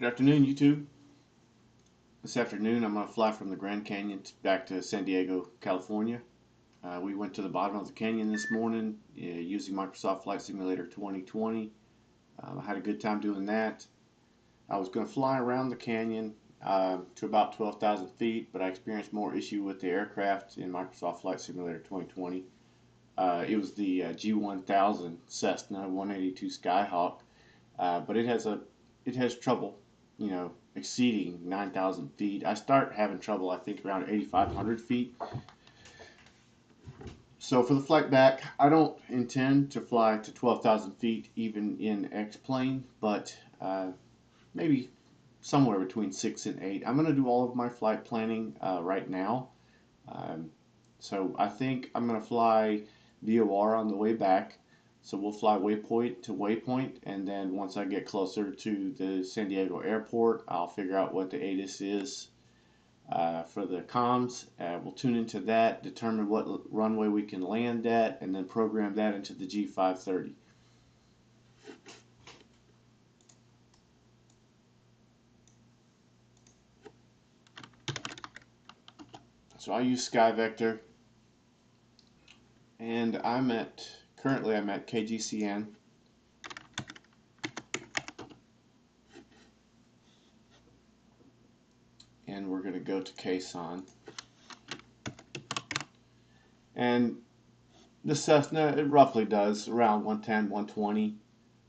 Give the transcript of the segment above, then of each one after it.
Good afternoon, YouTube. This afternoon, I'm going to fly from the Grand Canyon back to San Diego, California. We went to the bottom of the canyon this morning using Microsoft Flight Simulator 2020. I had a good time doing that. I was going to fly around the canyon to about 12,000 feet, but I experienced more issue with the aircraft in Microsoft Flight Simulator 2020. It was the G1000 Cessna 182 Skyhawk, but it has trouble, exceeding 9,000 feet. I start having trouble, I think, around 8,500 feet. So for the flight back, I don't intend to fly to 12,000 feet even in X-plane, but maybe somewhere between 6 and 8. I'm going to do all of my flight planning right now. So I think I'm going to fly VOR on the way back. So we'll fly waypoint to waypoint, and then once I get closer to the San Diego airport, I'll figure out what the ATIS is for the comms. We'll tune into that, determine what runway we can land at, and then program that into the G530. So I use SkyVector, and currently I'm at KGCN. And we're going to go to KSAN. And the Cessna, it roughly does around 110, 120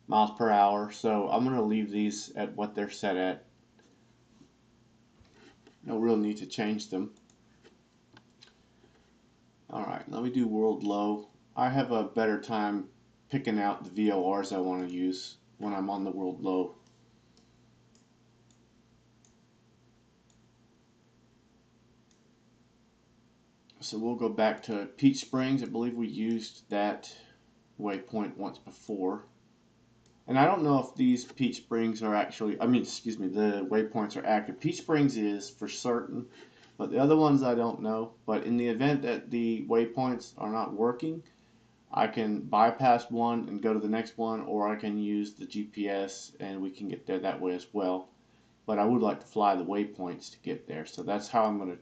miles per hour. So I'm going to leave these at what they're set at. No real need to change them. Alright, let me do world low. I have a better time picking out the VORs I want to use when I'm on the world low. So we'll go back to Peach Springs. I believe we used that waypoint once before. And I don't know if these Peach Springs are actually, the waypoints are active. Peach Springs is for certain, but the other ones I don't know. But in the event that the waypoints are not working, I can bypass one and go to the next one, or I can use the GPS and we can get there that way as well. But I would like to fly the waypoints to get there, so that's how I'm going to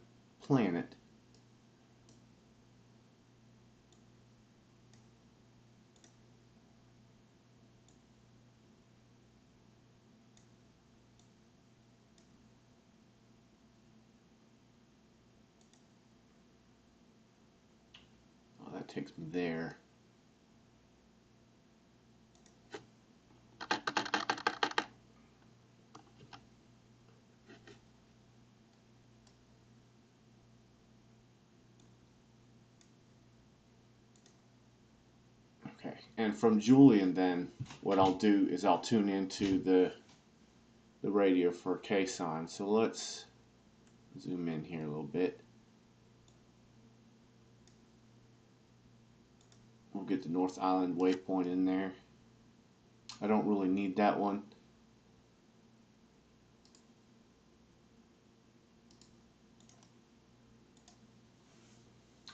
plan it. Oh, that takes me there. Okay, and from Julian then, what I'll do is I'll tune into the radio for KSAN. So let's zoom in here a little bit. We'll get the North Island waypoint in there. I don't really need that one.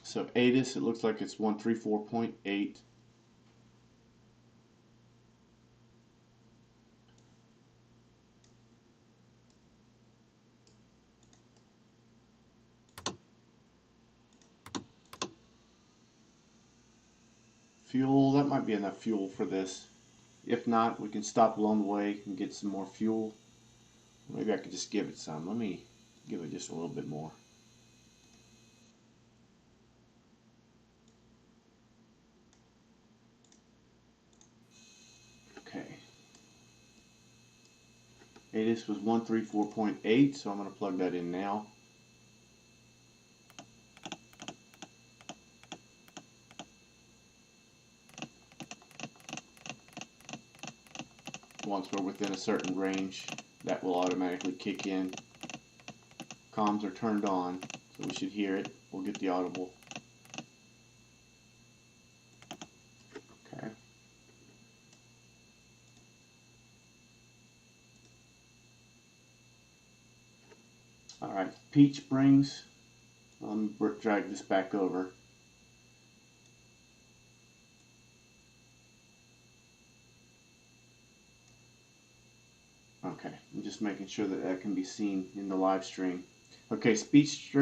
So ATIS, it looks like it's 134.8. Fuel, that might be enough fuel for this. If not, we can stop along the way and get some more fuel. Maybe I could just give it some. Let me give it just a little bit more. Okay. ATIS was 134.8, so I'm going to plug that in now. Once we're within a certain range, that will automatically kick in. Comms are turned on, so we should hear it. We'll get the audible. Okay. Alright, Peach Springs. Let me drag this back over. Okay, I'm just just making sure that that can be seen in the live stream. Okay, speech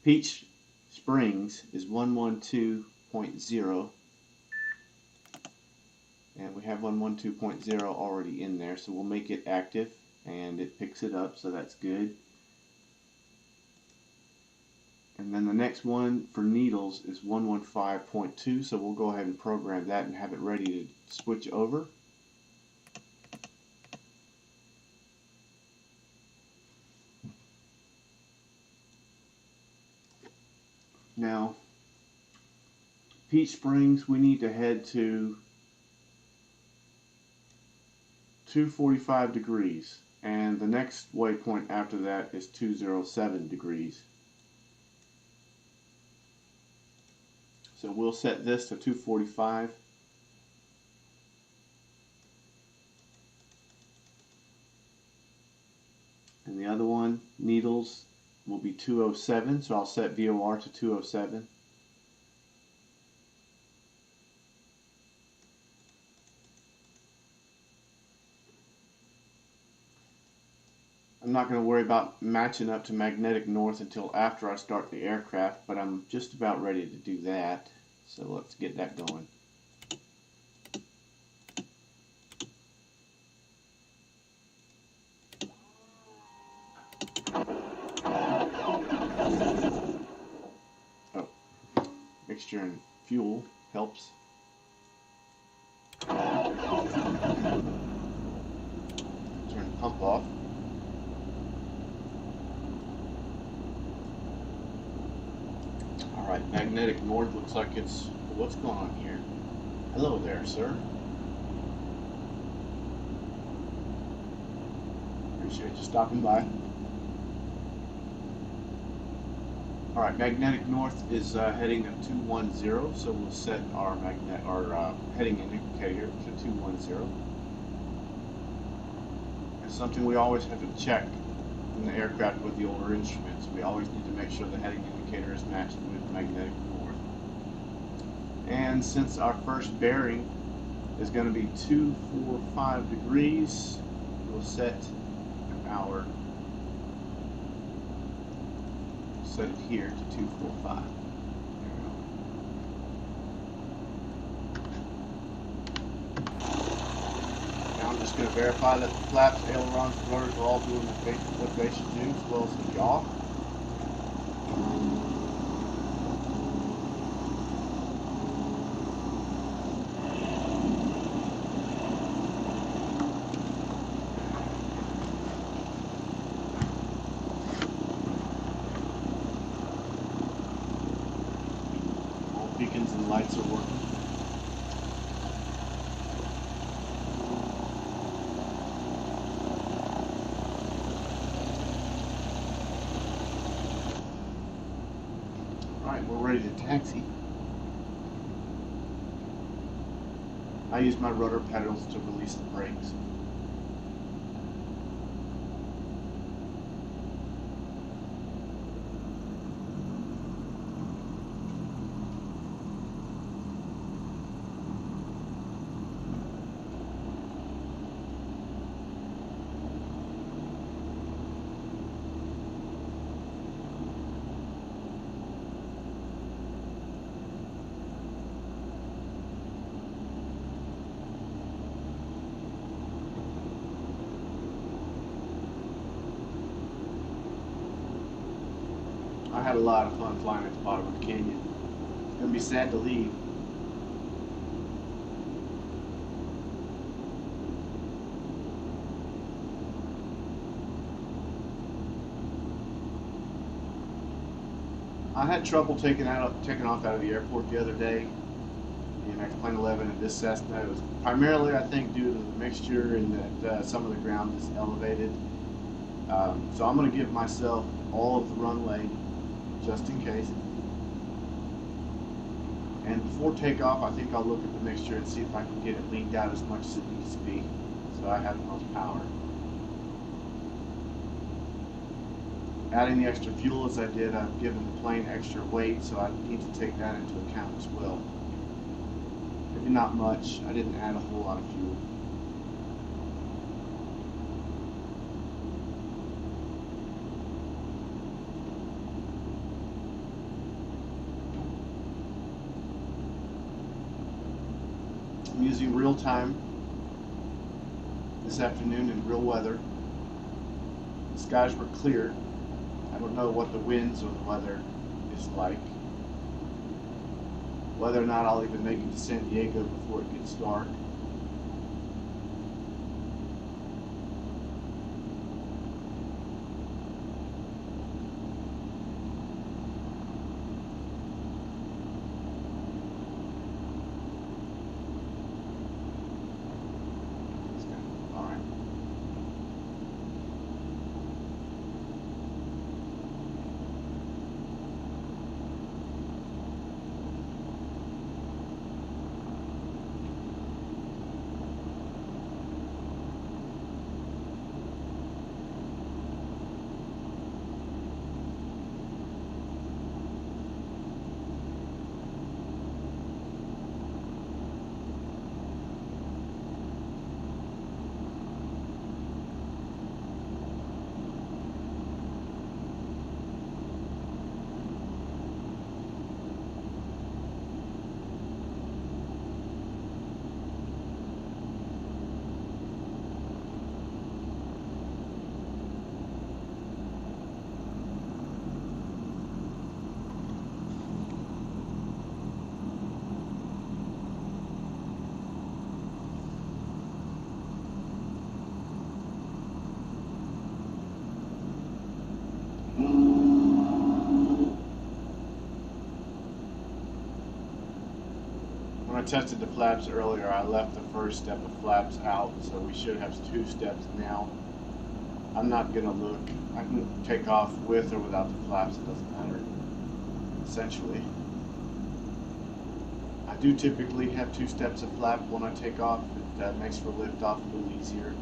Peach Springs is 112.0, and we have 112.0 already in there, so we'll make it active and it picks it up, so that's good. And then the next one for Needles is 115.2, so we'll go ahead and program that and have it ready to switch over. Now, Peach Springs, we need to head to 245 degrees, and the next waypoint after that is 207 degrees. So we'll set this to 245. And the other one, Needles, will be 207, so I'll set VOR to 207. I'm not going to worry about matching up to magnetic north until after I start the aircraft, but I'm just about ready to do that. So let's get that going. Oh, mixture and fuel helps. Turn the pump off. Alright, magnetic north looks like it's... What's going on here? Hello there, sir. Appreciate you stopping by. Alright, magnetic north is heading at 210, so we'll set our heading indicator to 210. It's something we always have to check in the aircraft with the older instruments. We always need to make sure the heading indicator is matched with magnetic north. And since our first bearing is going to be 245 degrees, we'll set our set it here to 245. Now I'm just going to verify that the flaps, ailerons, and rotors are all doing what they should do, as well as the yaw. Beacons and lights are working. Alright, we're ready to taxi. I use my rotor pedals to release the brakes. I had a lot of fun flying at the bottom of the canyon. It's going to be sad to leave. I had trouble taking off out of the airport the other day in X-Plane 11 and this Cessna. It was primarily, I think, due to the mixture and that some of the ground is elevated. So I'm going to give myself all of the runway just in case. And before takeoff, I think I'll look at the mixture and see if I can get it leaned out as much as it needs to be, so I have the most power. Adding the extra fuel as I did, I've given the plane extra weight, so I need to take that into account as well. Maybe not much. I didn't add a whole lot of fuel. I'm using real time this afternoon in real weather. The skies were clear. I don't know what the winds or the weather is like. Whether or not I'll even make it to San Diego before it gets dark. When I tested the flaps earlier, I left the first step of flaps out, so we should have 2 steps now. I'm not going to look. I can take off with or without the flaps, it doesn't matter, essentially. I do typically have 2 steps of flap when I take off. That makes for liftoff a little easier.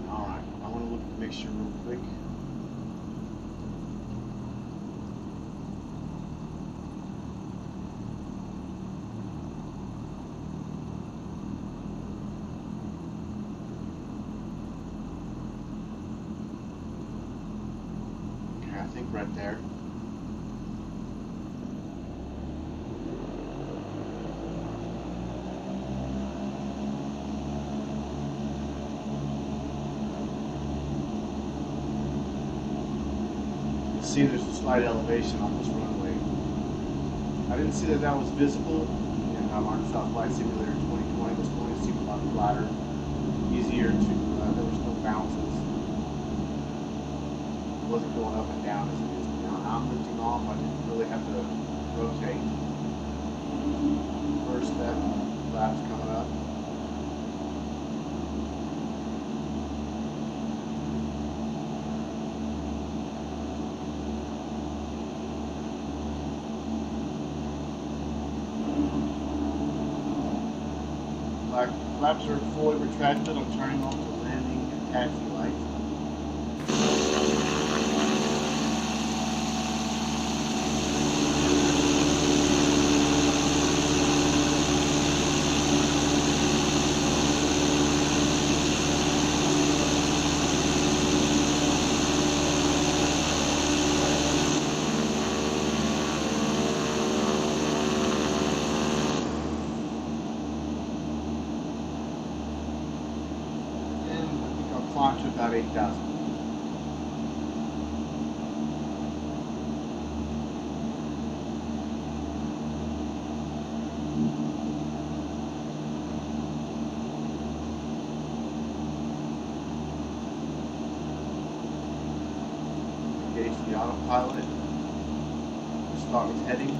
Alright, I want to look at the mixture real quick. Okay, I think right there. See, there's a slight elevation on this runway. I didn't see that that was visible in Microsoft Flight Simulator 2020. This one seemed a lot flatter, easier to, there was no bounces. It wasn't going up and down as it is now. I'm lifting off, I didn't really have to rotate. First step, flaps coming up. Flaps are fully retracted. I'm turning off the landing and taxi lights. Climb to about 8,000. Engage the autopilot. Start with heading.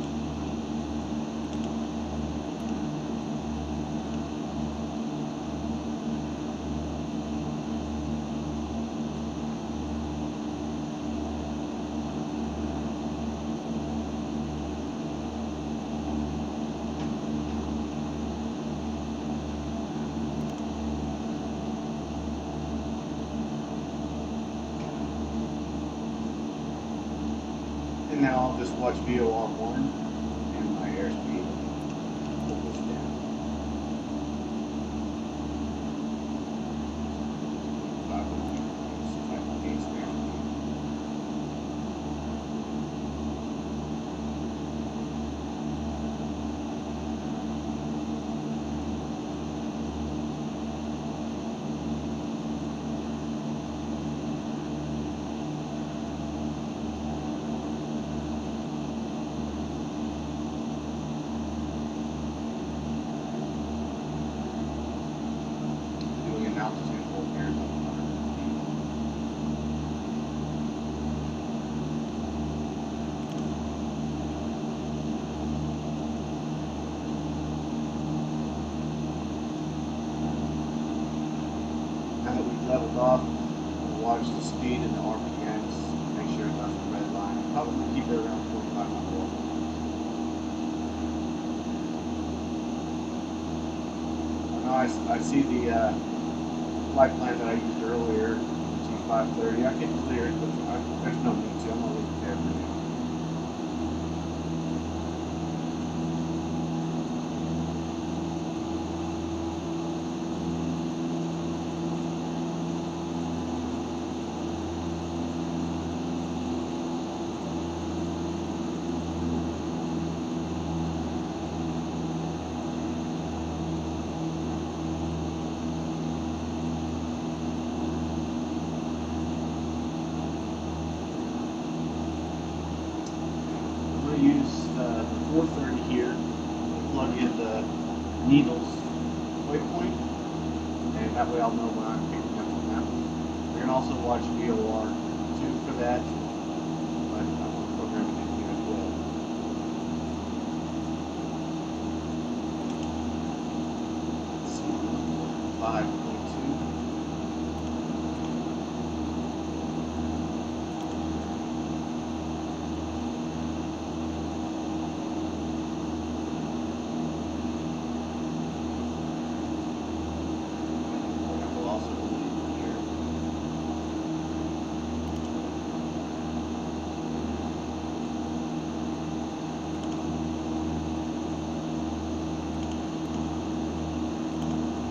And now I'll just watch VOR1 and my airspeed. Pull this down. See if I can gauge the airspeed. off. I'll watch the speed and the RPMs, make sure it doesn't red line. Probably keep it around 45 on the I see the flight plan that I used earlier, G530. I can clear it, but there's no need to. I'm going to leave it there for now. Use the 430 here, plug in the needles waypoint, and that way I'll know when I'm picking up on that one. We're going to also watch VOR 2 for that, but I want to program it in here as well. Let's see, 5.2.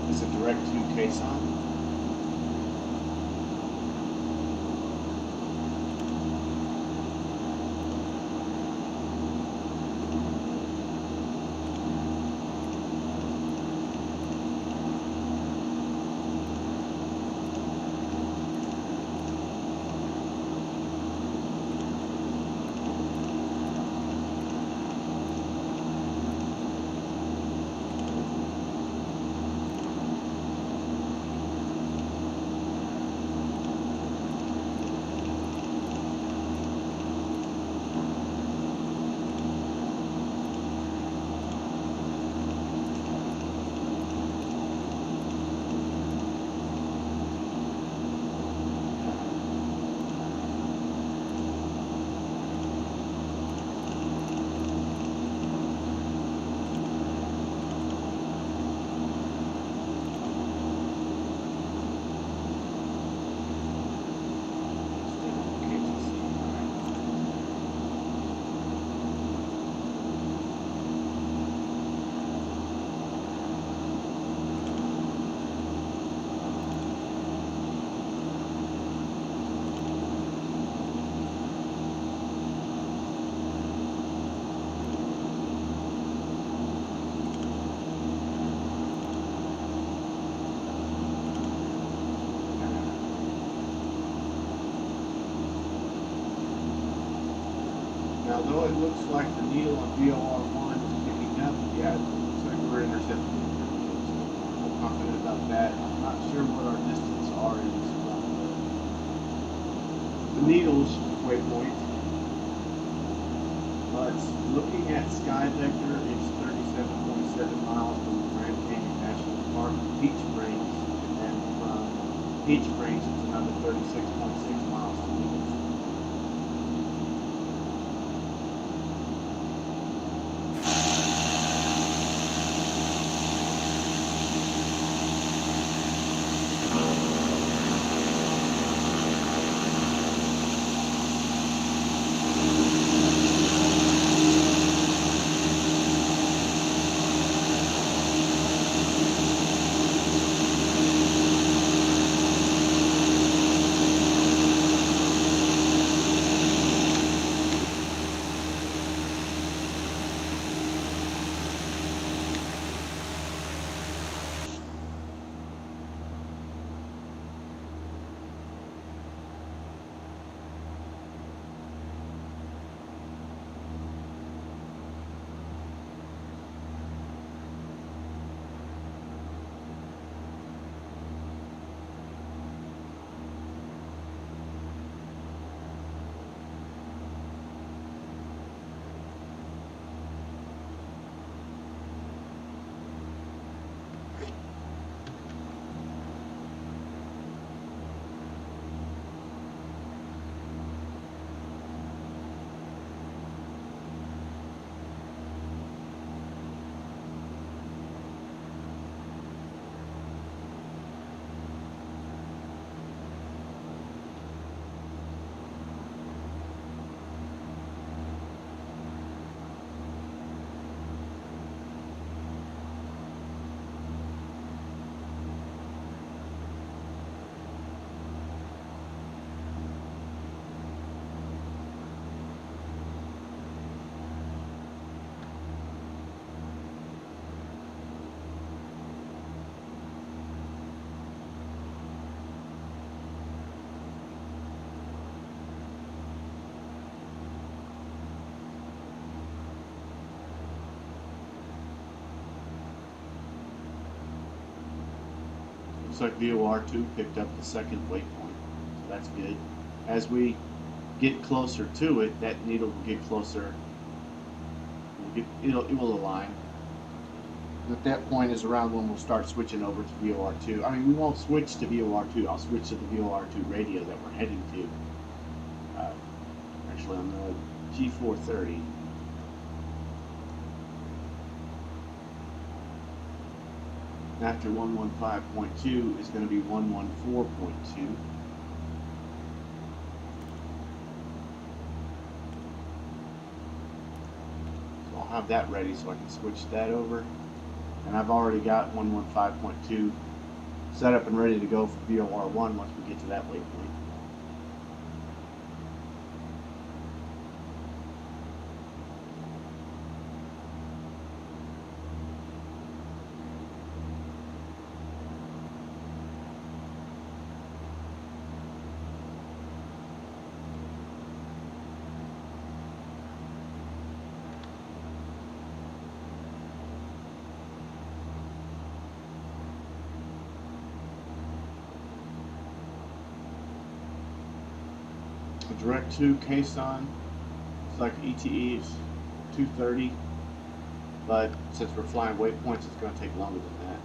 It's a direct to KSAN. Now, though it looks like the needle on VOR1 is picking up, yeah, it looks like we're intercepting. So I'm confident about that. I'm not sure what our distance R is from the needles waypoint, but looking at Sky Vector, it's 37.7 miles from the Grand Canyon National Park to Peach Springs, and then from Peach Springs, it's another 36.6 miles to Needles. Looks like VOR2 picked up the second waypoint, so that's good. As we get closer to it, that needle will get closer. It will align. At that point is around when we'll start switching over to VOR2. I mean, we won't switch to VOR2. I'll switch to the VOR2 radio that we're heading to. Actually, on the G430. After 115.2 is going to be 114.2. So I'll have that ready so I can switch that over. And I've already got 115.2 set up and ready to go for VOR1 once we get to that waypoint. Direct to KSAN, it's like ETE is 230, but since we're flying waypoints, it's going to take longer than that.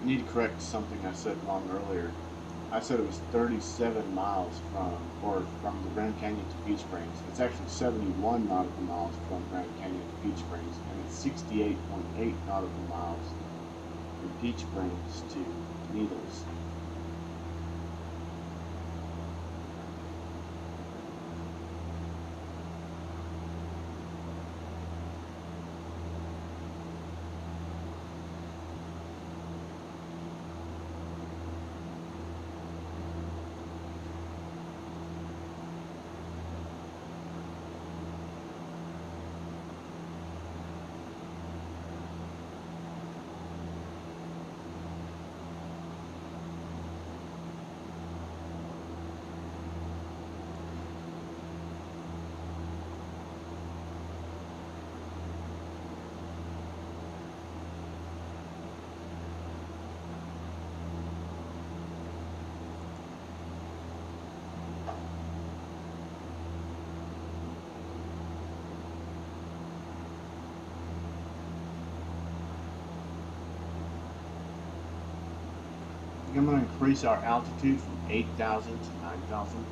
need to correct something I said wrong earlier. I said it was 37 miles from the Grand Canyon to Peach Springs. It's actually 71 nautical miles from Grand Canyon to Peach Springs, and it's 68.8 nautical miles from Peach Springs to Needles. I'm going to increase our altitude from 8,000 to 9,000.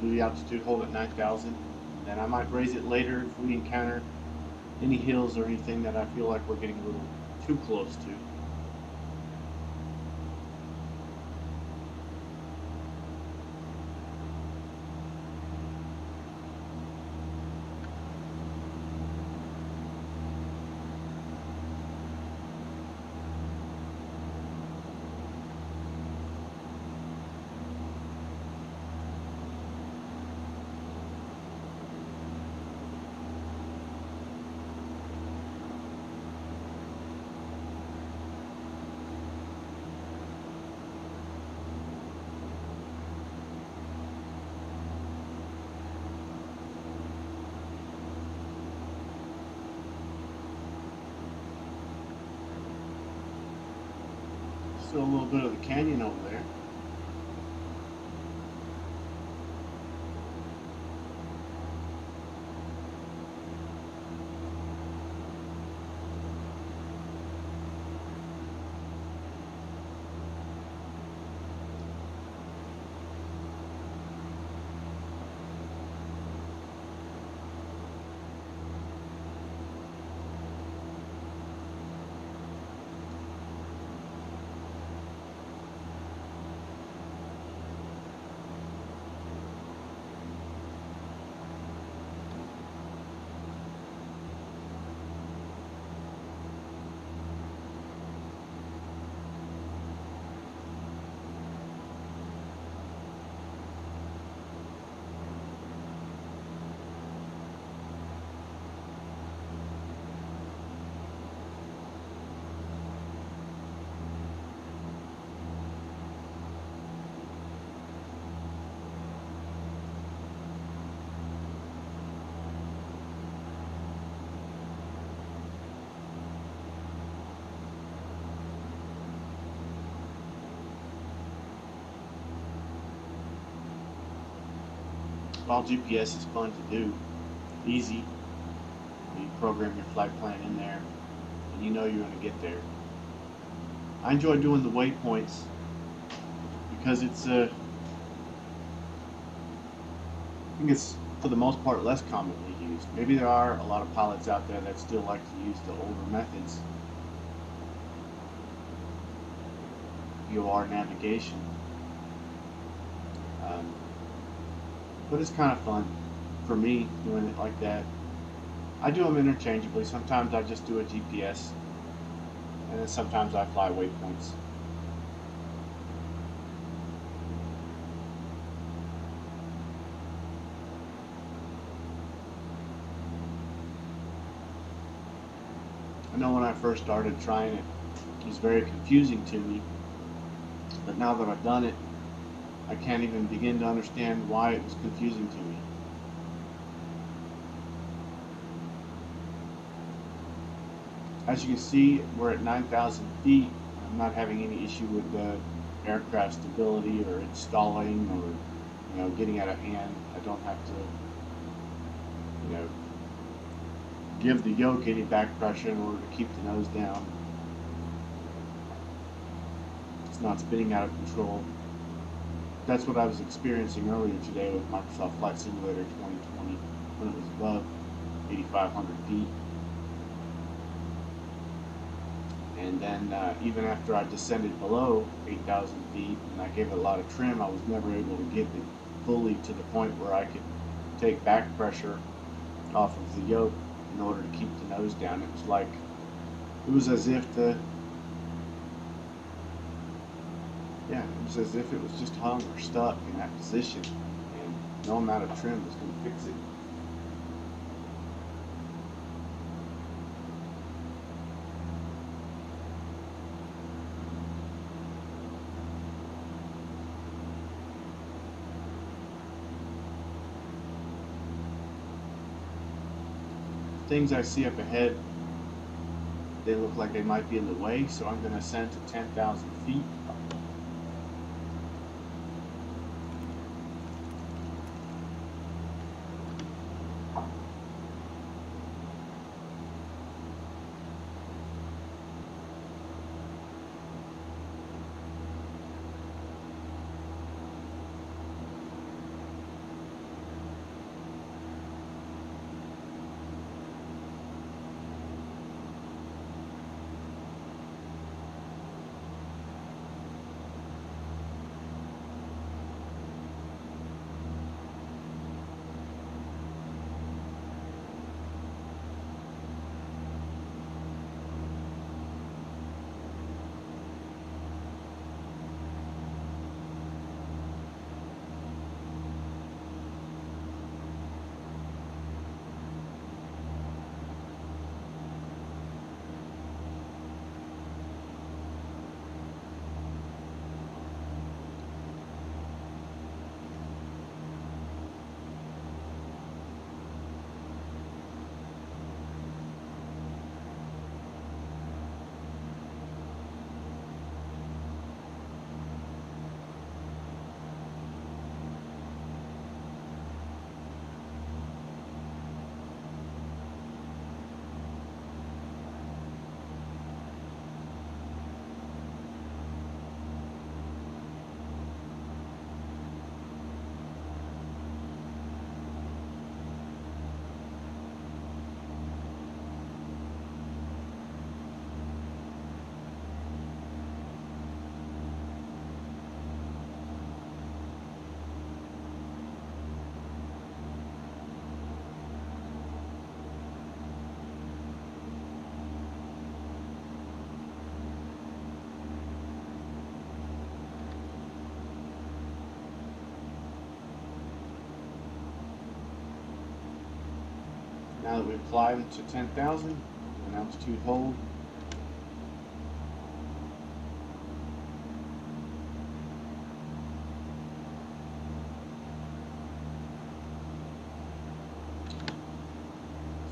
Do the altitude hold at 9,000. Then I might raise it later if we encounter any hills or anything that I feel like we're getting a little too close to. Still a little bit of the canyon over there. while GPS is fun to do, easy, you program your flight plan in there, and you know you're going to get there. I enjoy doing the waypoints because it's I think it's for the most part less commonly used. Maybe there are a lot of pilots out there that still like to use the older methods, VOR navigation, but it's kind of fun for me doing it like that. I do them interchangeably. Sometimes I just do a GPS, and then sometimes I fly waypoints. I know when I first started trying it, it was very confusing to me, but now that I've done it, I can't even begin to understand why it was confusing to me. As you can see, we're at 9,000 feet. I'm not having any issue with the aircraft stability or it stalling or getting out of hand. I don't have to give the yoke any back pressure in order to keep the nose down. It's not spinning out of control. That's what I was experiencing earlier today with Microsoft Flight Simulator 2020 when it was above 8,500 feet. And then even after I descended below 8,000 feet and I gave it a lot of trim, I was never able to get it fully to the point where I could take back pressure off of the yoke in order to keep the nose down. It was as if it was just hung or stuck in that position, and no amount of trim was going to fix it. Things I see up ahead, they look like they might be in the way, so I'm going to ascend to 10,000 feet. Now that we've climbed to 10,000, an altitude hold.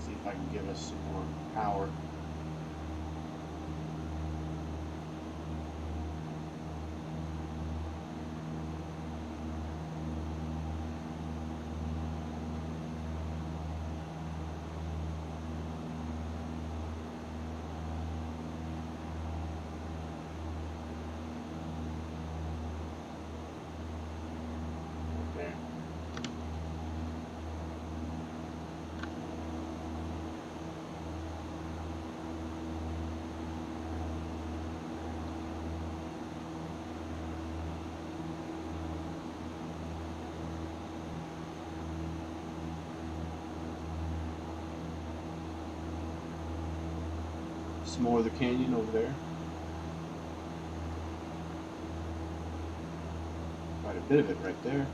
See if I can give us some more power. some more of the canyon over there. Quite a bit of it right there.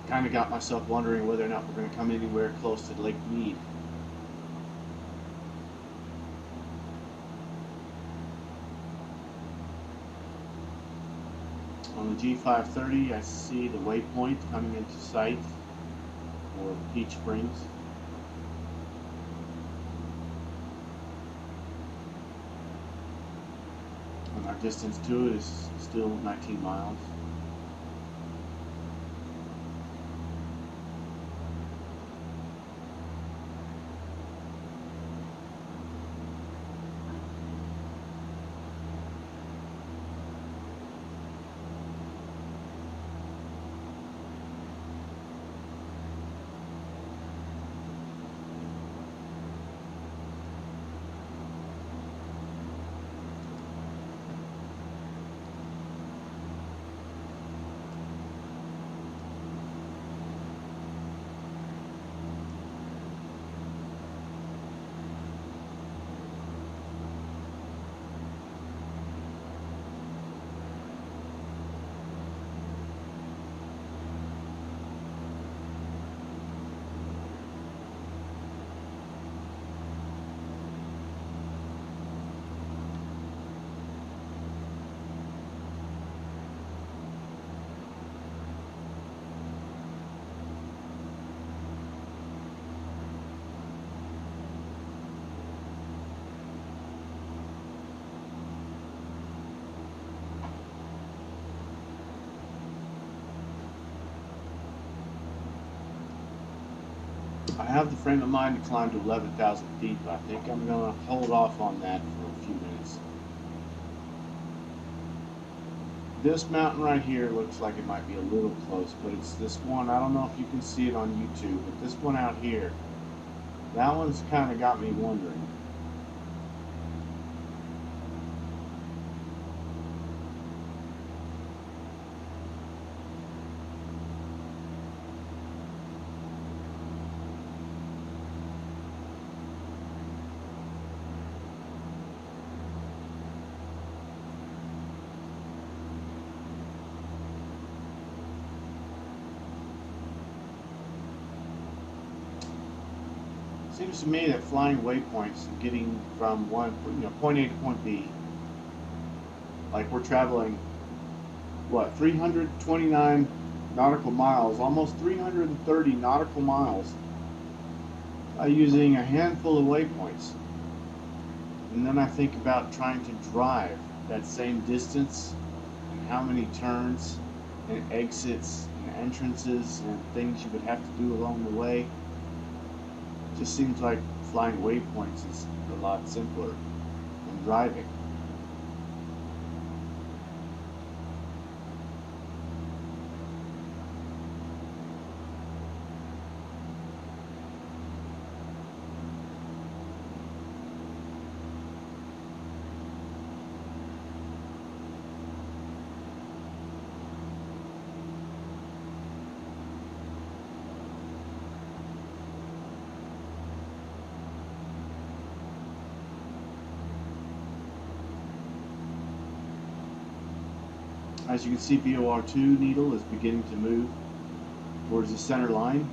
Kind of got myself wondering whether or not we're going to come anywhere close to Lake Mead. On the G530, I see the waypoint coming into sight for Peach Springs. And our distance to it is still 19 miles. I have the frame of mind to climb to 11,000 feet, but I think I'm going to hold off on that for a few minutes. This mountain right here looks like it might be a little close, but it's this one. I don't know if you can see it on YouTube, but this one out here, that one's kind of got me wondering. Seems to me that flying waypoints and getting from point A to point B, like we're traveling, what, 329 nautical miles, almost 330 nautical miles, using a handful of waypoints. And then I think about trying to drive that same distance and how many turns and exits and entrances and things you would have to do along the way. Just seems like flying waypoints is a lot simpler than driving. As you can see, VOR2 needle is beginning to move towards the center line.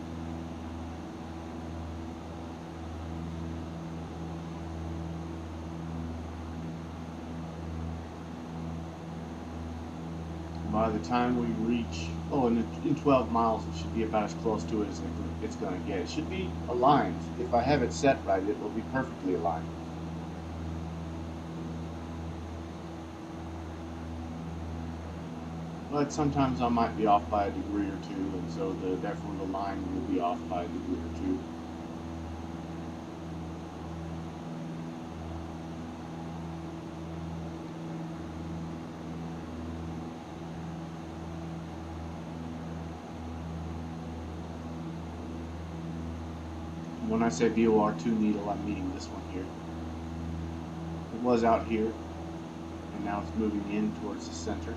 time we reach, in 12 miles, it should be about as close to it as it's going to get. It should be aligned. If I have it set right, it will be perfectly aligned. But sometimes I might be off by a degree or two, and so therefore the line will be off by a degree or two. When I say VOR2 needle, I'm meaning this one here. It was out here, and now it's moving in towards the center.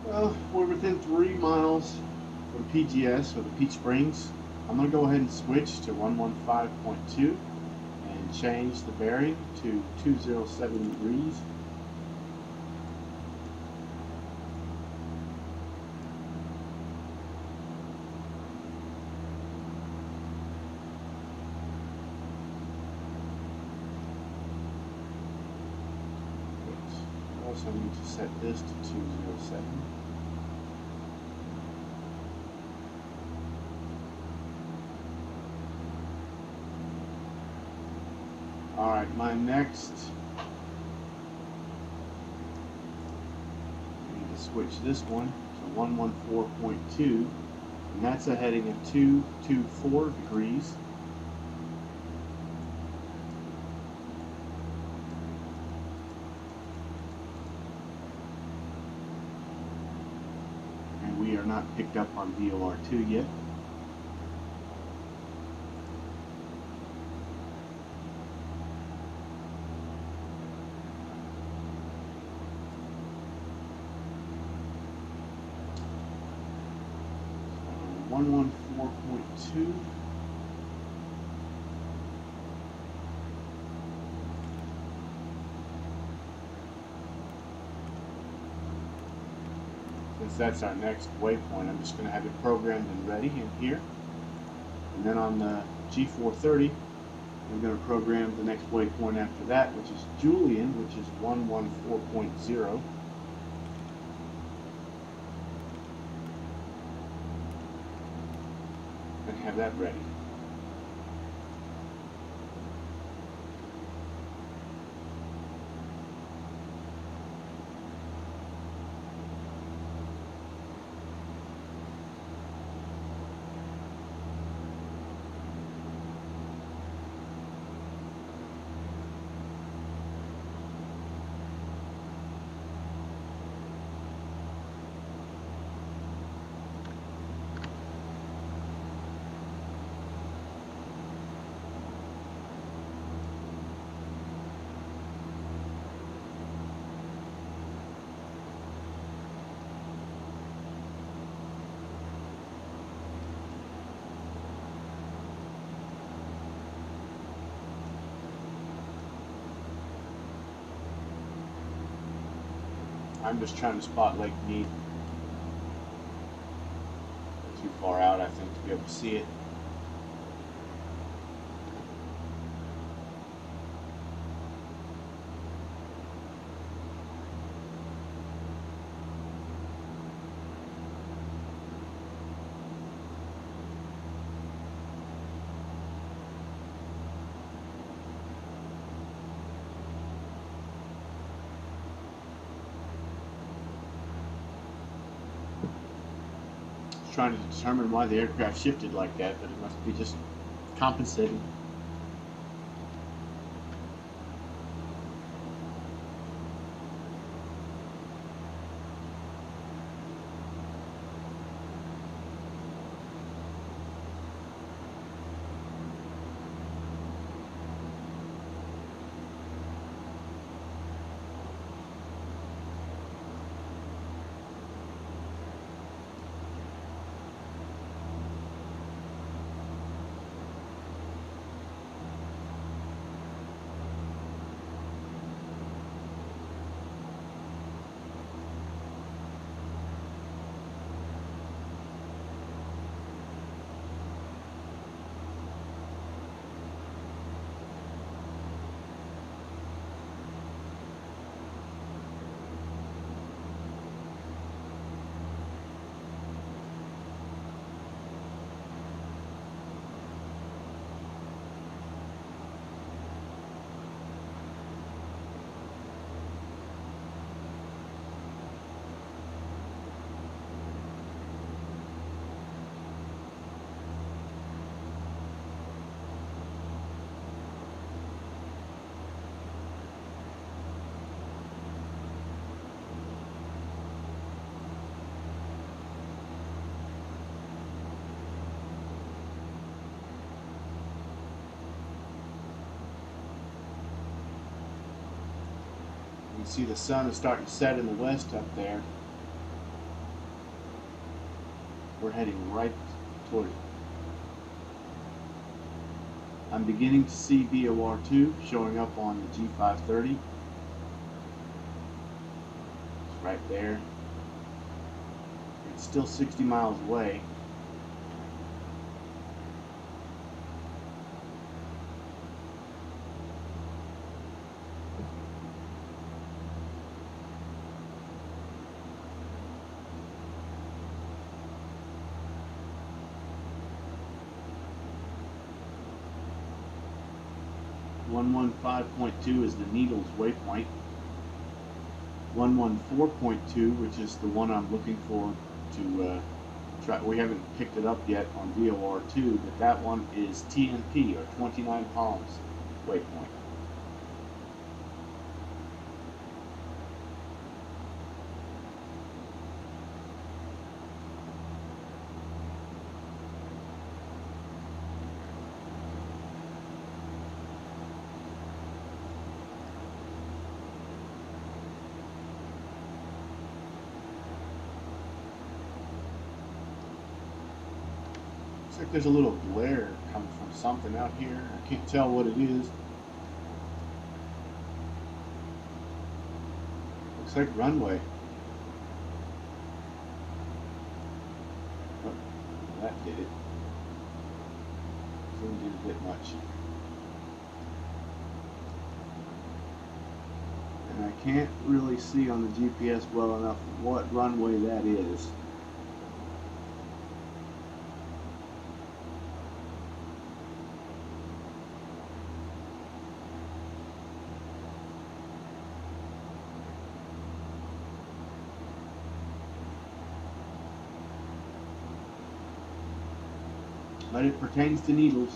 Well, we're within 3 miles from PGS, or the Peach Springs. I'm going to go ahead and switch to 115.2 and and change the bearing to 207 degrees. I also need to set this to 207. Alright, my next, I need to switch this one to 114.2, and that's a heading of 224 degrees. And we are not picked up on VOR2 yet. So 114.2. Since that's our next waypoint, I'm just going to have it programmed and ready in here. And then on the G430, we're going to program the next waypoint after that, which is Julian, which is 114.0. And have that ready. I'm just trying to spot Lake Mead. Too far out, I think, to be able to see it. Trying to determine why the aircraft shifted like that, but it must be just compensating. You can see the sun is starting to set in the west up there. We're heading right toward I'm beginning to see VOR2 showing up on the G530. It's right there. It's still 60 miles away. .115.2 is the Needles waypoint. 114.2, which is the one I'm looking for to try. We haven't picked it up yet on VOR2, but that one is TNP, or 29 Palms waypoint. Looks like there's a little glare coming from something out here. I can't tell what it is. Looks like runway. Oh, that did it. Didn't do a bit much. And I can't really see on the GPS well enough what runway that is. But it pertains to Needles.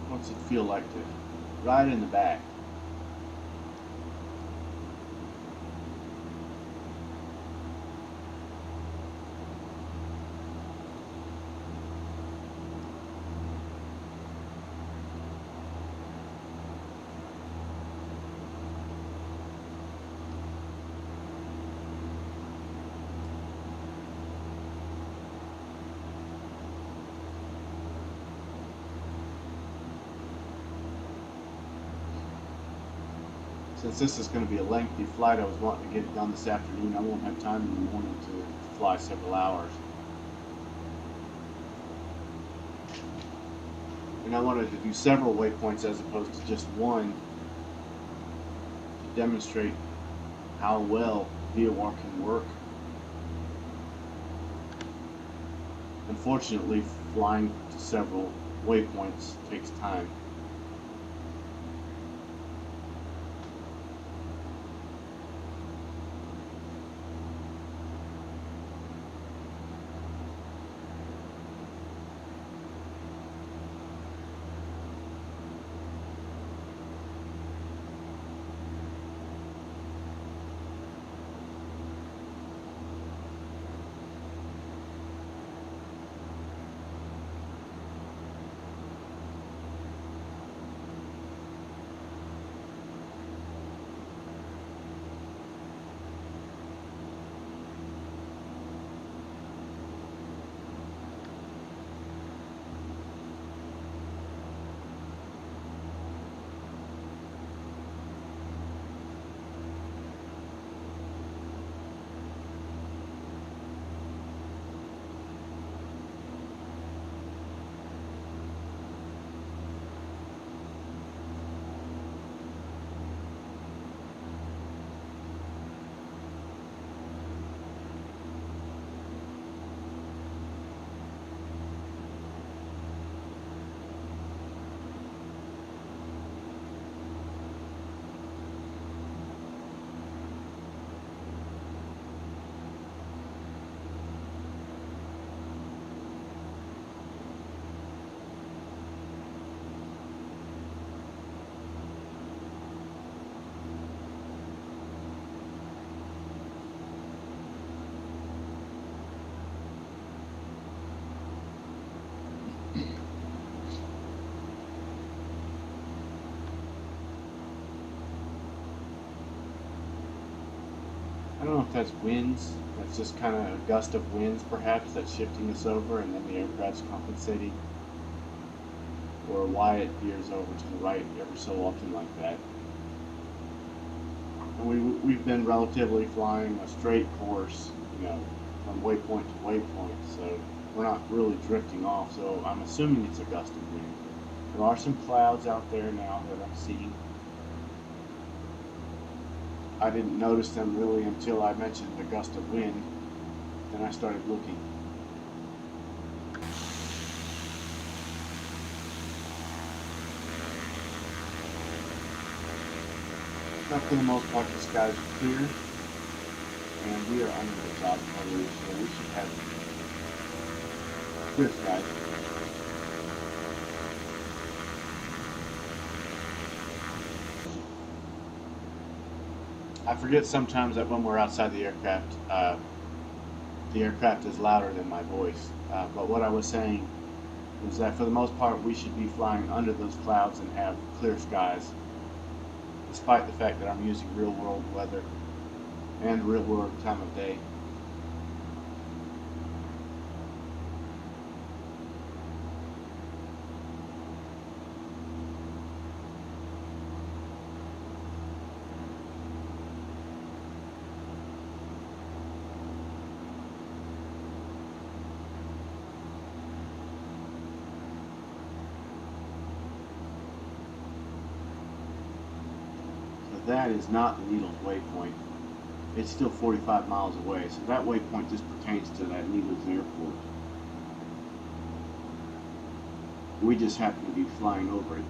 What's it feel like to ride in the back? Since this is going to be a lengthy flight, I was wanting to get it done this afternoon. I won't have time in the morning to fly several hours. And I wanted to do several waypoints as opposed to just one to demonstrate how well VOR can work. Unfortunately, flying to several waypoints takes time. I don't know if that's winds. That's just kind of a gust of winds, perhaps, that's shifting us over, and then the aircraft's compensating, or why it veers over to the right ever so often like that. And we've been relatively flying a straight course, you know, from waypoint to waypoint, so we're not really drifting off. So I'm assuming it's a gust of wind. There are some clouds out there now that I'm seeing. I didn't notice them really until I mentioned the gust of wind. Then I started looking. But for the most part, the skies are clear, and we are under the cloud coverage, so we should have clear skies. I forget sometimes that when we're outside the aircraft is louder than my voice. But what I was saying is that for the most part, we should be flying under those clouds and have clear skies, despite the fact that I'm using real-world weather and real-world time of day. That is not the Needles waypoint. It's still 45 miles away, so that waypoint just pertains to that Needles airport. We just happen to be flying over it.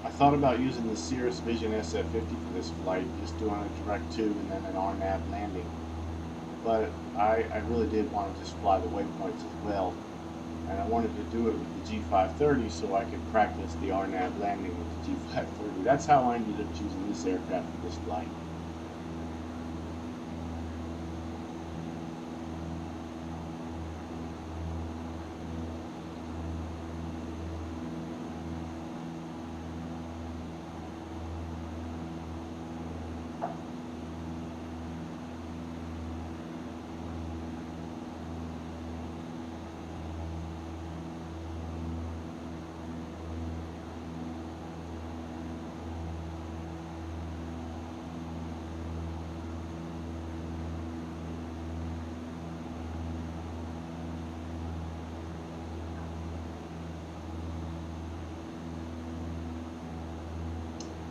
I thought about using the Cirrus Vision SF-50 for this flight, just doing a direct to and then an RNAV landing. But I really did want to just fly the waypoints as well. And I wanted to do it with the G530 so I could practice the RNAV landing with the G530. That's how I ended up choosing this aircraft for this flight.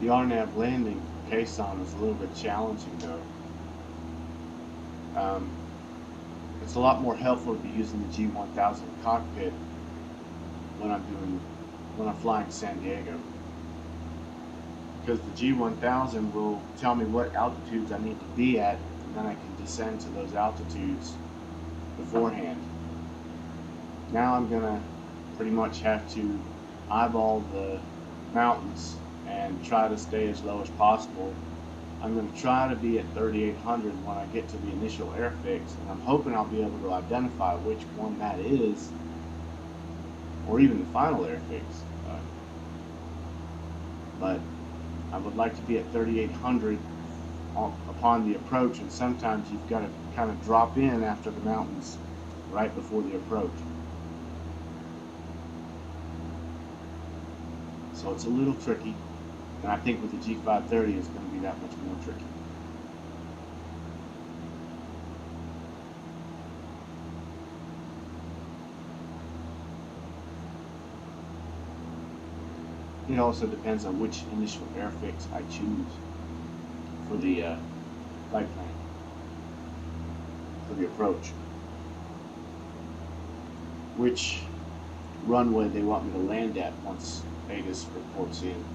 The RNAV landing for KSAN is a little bit challenging though. It's a lot more helpful to be using the G1000 cockpit when I'm flying San Diego, because the G1000 will tell me what altitudes I need to be at, and then I can descend to those altitudes beforehand. Now I'm gonna pretty much have to eyeball the mountains and try to stay as low as possible. I'm going to try to be at 3,800 when I get to the initial airfix, and I'm hoping I'll be able to identify which one that is, or even the final airfix. But I would like to be at 3,800 upon the approach, and sometimes you've got to kind of drop in after the mountains right before the approach. So it's a little tricky, and I think with the G530 it's going to be that much more tricky. It also depends on which initial airfix I choose for the flight plan, for the approach. Which runway they want me to land at once ATIS reports in.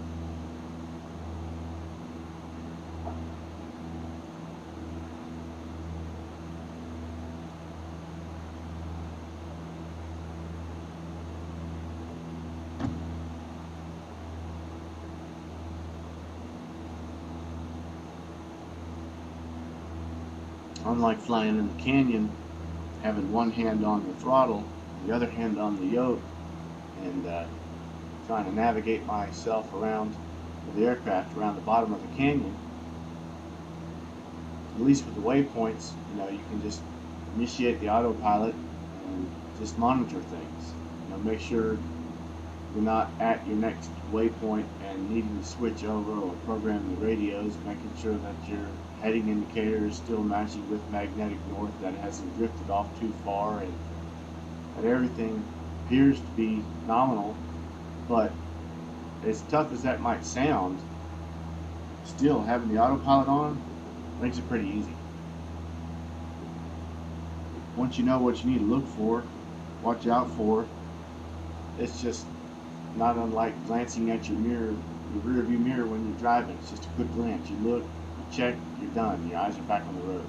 Unlike flying in the canyon, having one hand on the throttle, the other hand on the yoke, and trying to navigate myself around the aircraft around the bottom of the canyon, at least with the waypoints, you can just initiate the autopilot and just monitor things. Make sure you're not at your next waypoint and needing to switch over or program the radios, making sure that your heading indicator is still matching with magnetic north, that it hasn't drifted off too far, and that everything appears to be nominal. But as tough as that might sound, still having the autopilot on makes it pretty easy. Once you know what you need to look for, watch out for, it's just not unlike glancing at your mirror, your rear view mirror when you're driving. It's just a quick glance. You look, you check, you're done. Your eyes are back on the road.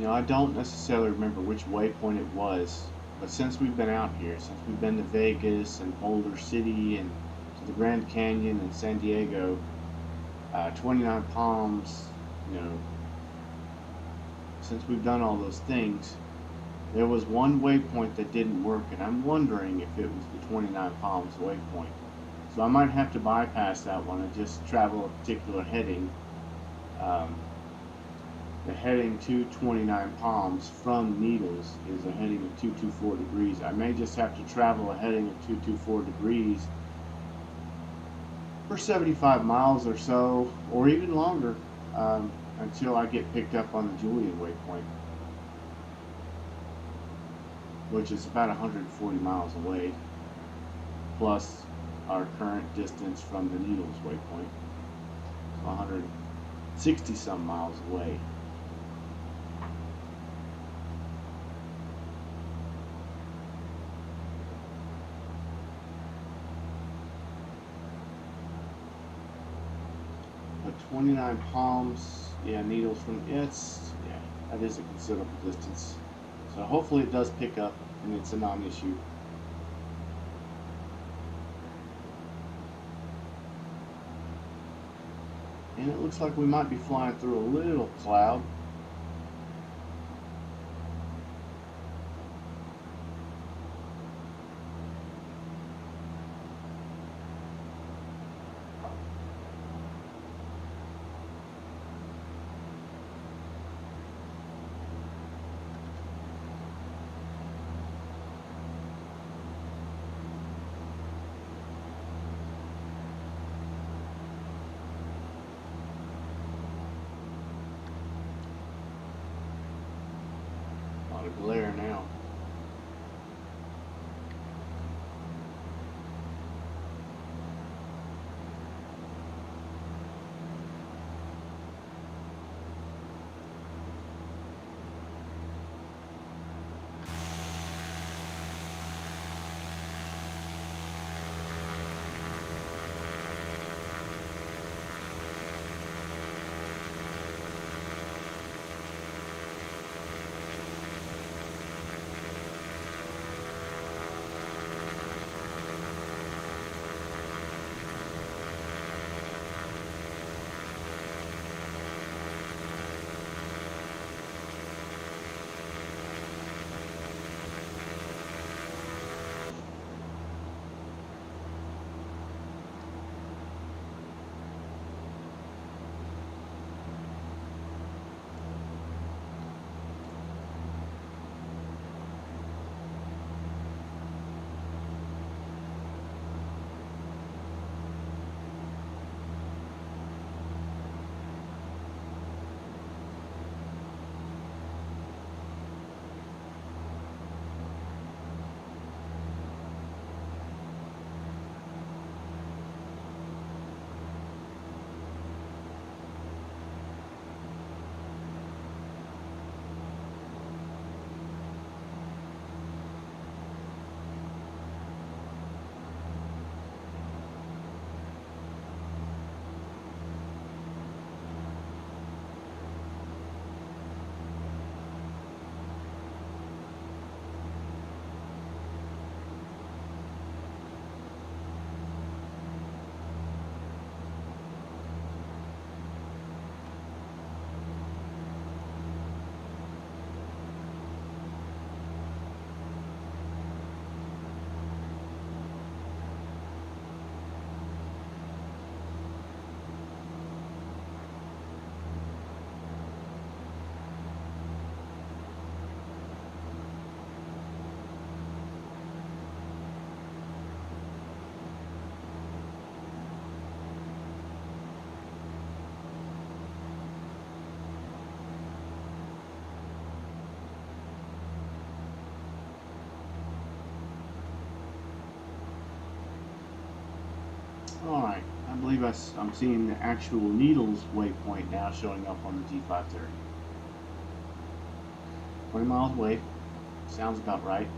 I don't necessarily remember which waypoint it was, but since we've been out here, since we've been to Vegas and Boulder City and to the Grand Canyon and San Diego, 29 Palms, since we've done all those things, there was one waypoint that didn't work, and I'm wondering if it was the 29 Palms waypoint. So I might have to bypass that one and just travel a particular heading. The heading to 29 Palms from Needles is a heading of 224 degrees. I may just have to travel a heading of 224 degrees for 75 miles or so, or even longer, until I get picked up on the Julian waypoint, which is about 140 miles away, plus our current distance from the Needles waypoint, so 160 some miles away. 29 palms. Yeah, needles from it's, yeah, that is a considerable distance. So hopefully it does pick up and it's a non-issue. And it looks like we might be flying through a little cloud. A lot of glare now. Alright, I believe I'm seeing the actual needles waypoint now showing up on the G530. 20 miles away. Sounds about right.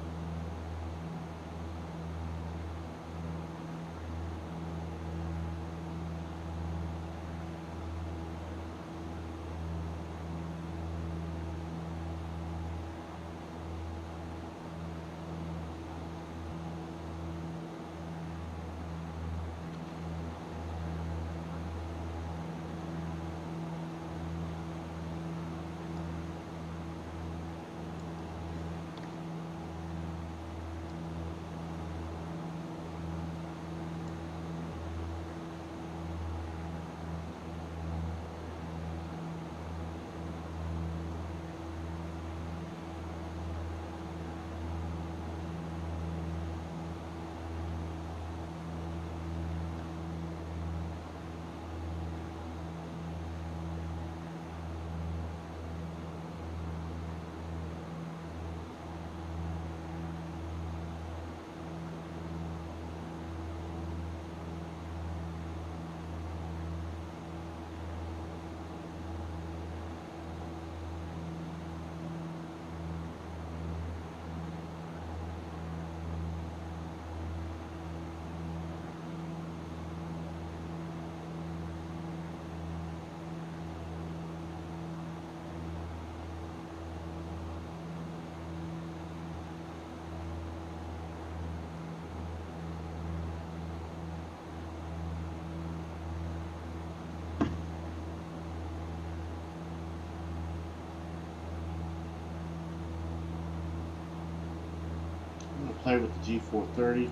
play with the G430.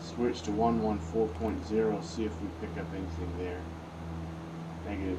Switch to 114.0, see if we pick up anything there. Negative.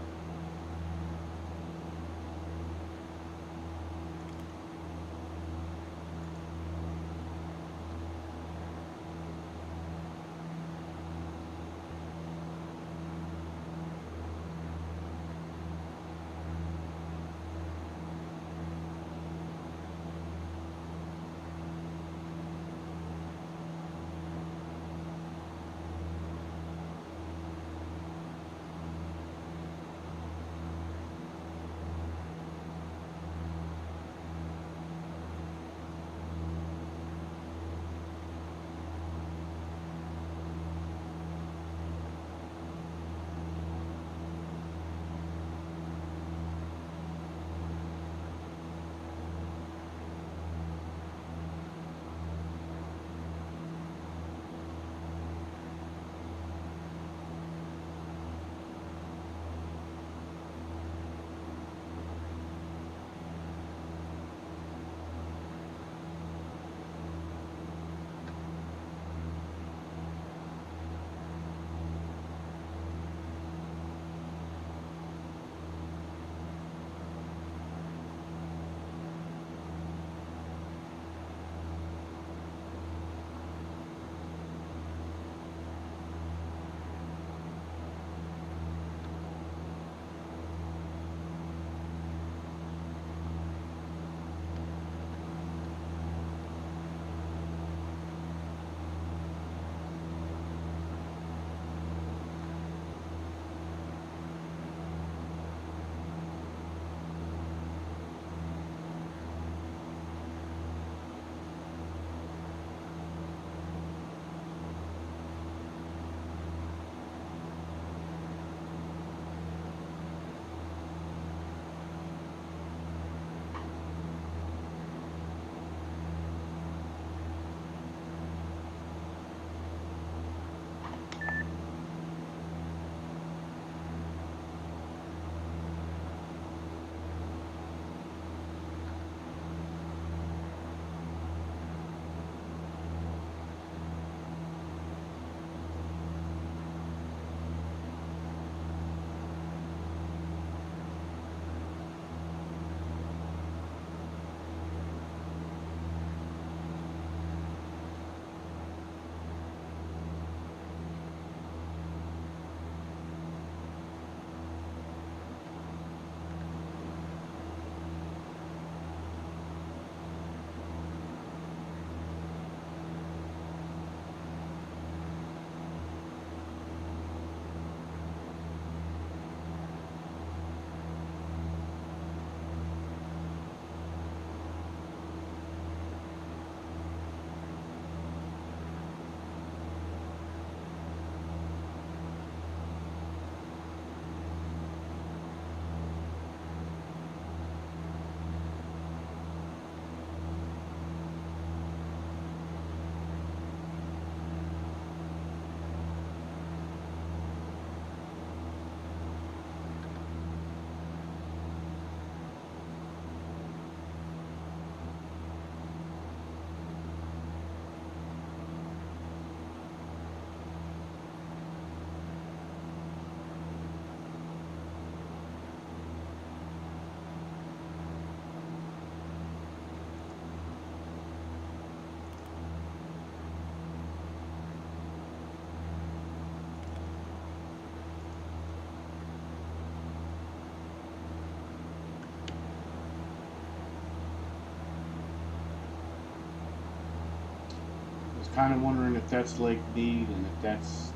Kind of wondering if that's Lake Mead and if that's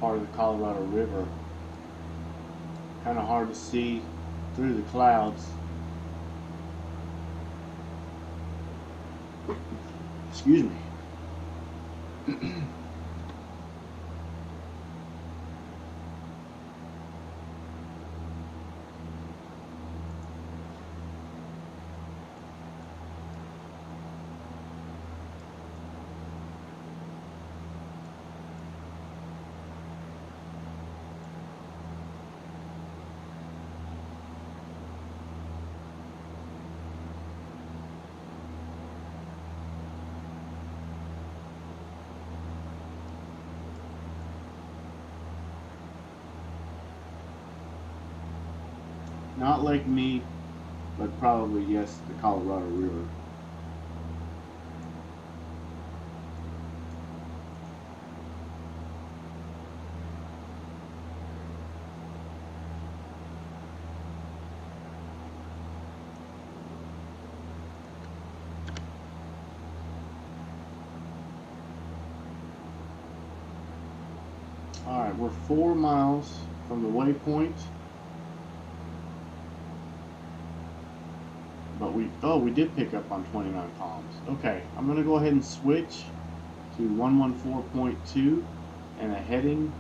part of the Colorado River. Kind of hard to see through the clouds. Excuse me. Not Lake Mead, but probably, yes, the Colorado River. Alright, we're 4 miles from the waypoint. But we did pick up on 29 palms. Okay, I'm going to go ahead and switch to 114.2 and a heading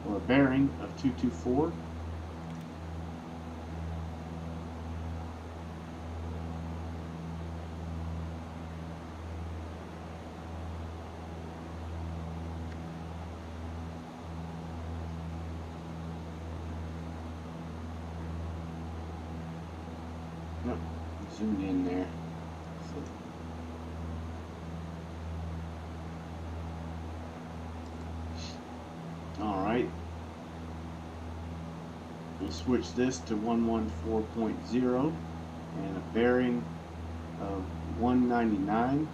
or a bearing of 224. Nope, zoomed in there. Alright. We'll switch this to 114.0 and a bearing of 199.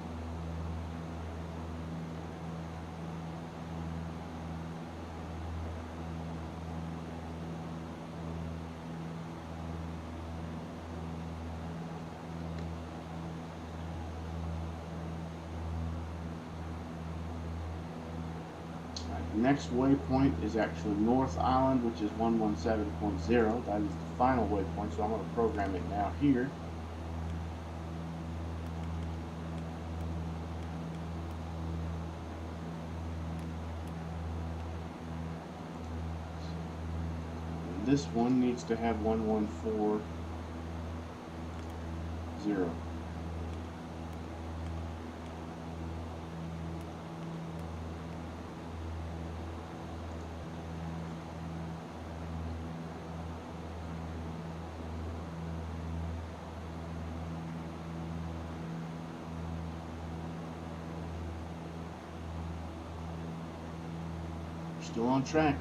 The next waypoint is actually North Island, which is 117.0. That is the final waypoint, so I'm going to program it now here. And this one needs to have 114.0. Still on track.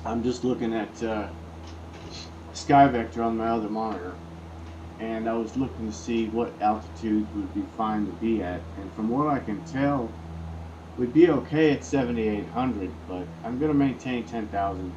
I'm just looking at Sky Vector on my other monitor, and I was looking to see what altitude would be fine to be at, and from what I can tell, we'd be okay at 7,800, but I'm going to maintain 10,000.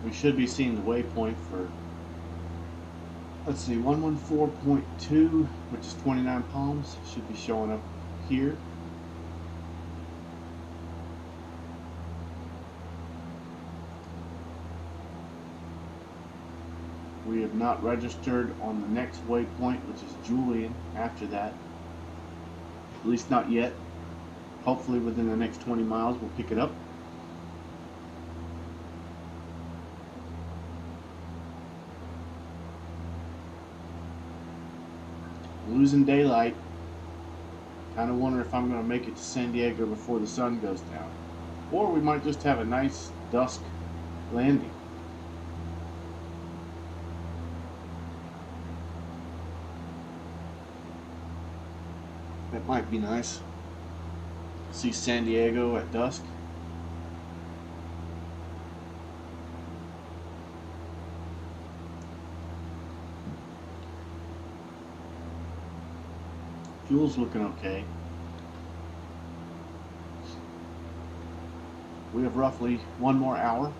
We should be seeing the waypoint for, let's see, 114.2, which is 29 palms. Should be showing up here. We have not registered on the next waypoint, which is Julian, after that. At least not yet. Hopefully within the next 20 miles we'll pick it up. Losing daylight. Kind of wonder if I'm going to make it to San Diego before the sun goes down. Or we might just have a nice dusk landing. That might be nice. See San Diego at dusk. Fuel's looking okay. We have roughly one more hour.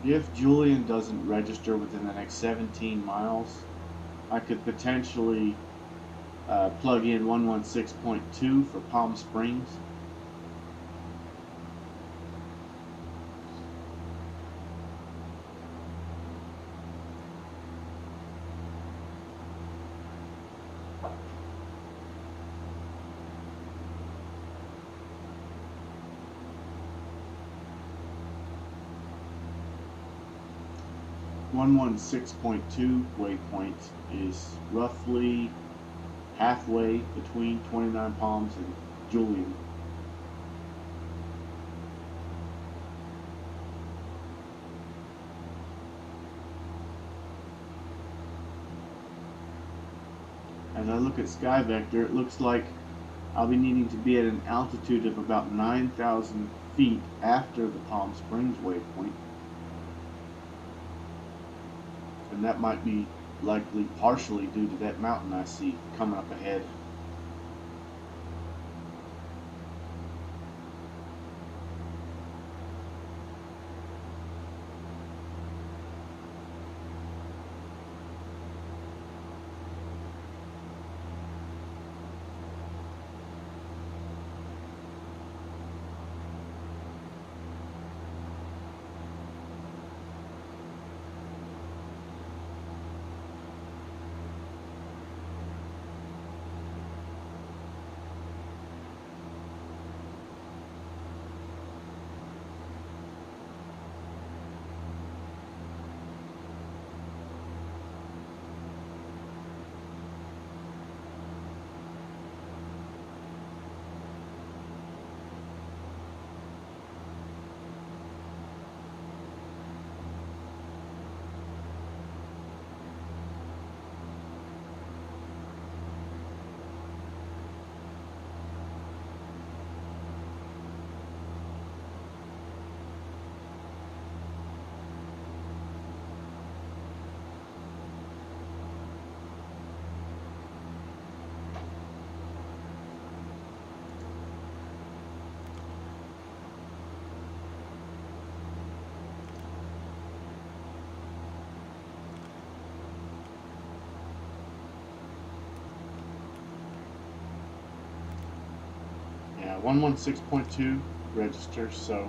If Julian doesn't register within the next 17 miles, I could potentially plug in 116.2 for Palm Springs. One 16.2 waypoint is roughly halfway between 29 Palms and Julian. As I look at Sky Vector, it looks like I'll be needing to be at an altitude of about 9,000 feet after the Palm Springs waypoint. And that might be likely partially due to that mountain I see coming up ahead. Yeah, 116.2 registers, so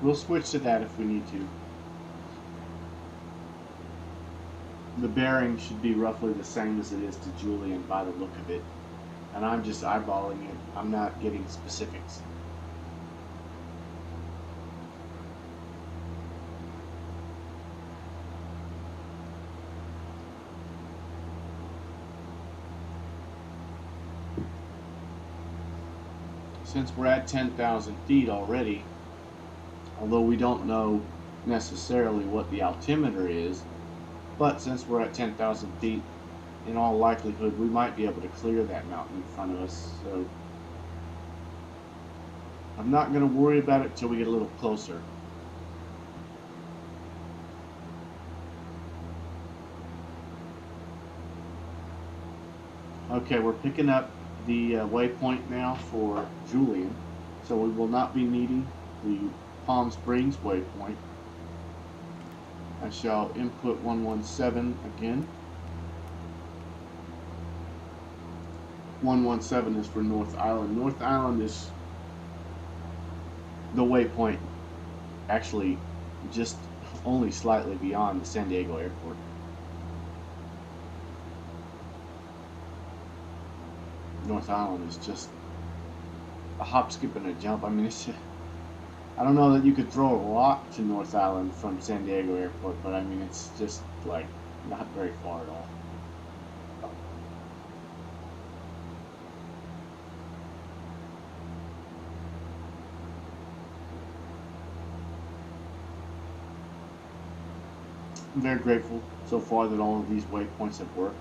we'll switch to that if we need to. The bearing should be roughly the same as it is to Julian by the look of it. And I'm just eyeballing it. I'm not getting specifics. since we're at 10,000 feet already, although we don't know necessarily what the altimeter is, but since we're at 10,000 feet, in all likelihood, we might be able to clear that mountain in front of us. So I'm not going to worry about it till we get a little closer. Okay, we're picking up the waypoint now for Julian, so we will not be needing the Palm Springs waypoint. I shall input 117 again. 117 is for North Island. North Island is the waypoint, actually just only slightly beyond the San Diego airport. North Island is just a hop, skip, and a jump. I mean, it's I don't know that you could throw a rock to North Island from San Diego airport, but I mean, it's just like not very far at all. I'm very grateful so far that all of these waypoints have worked.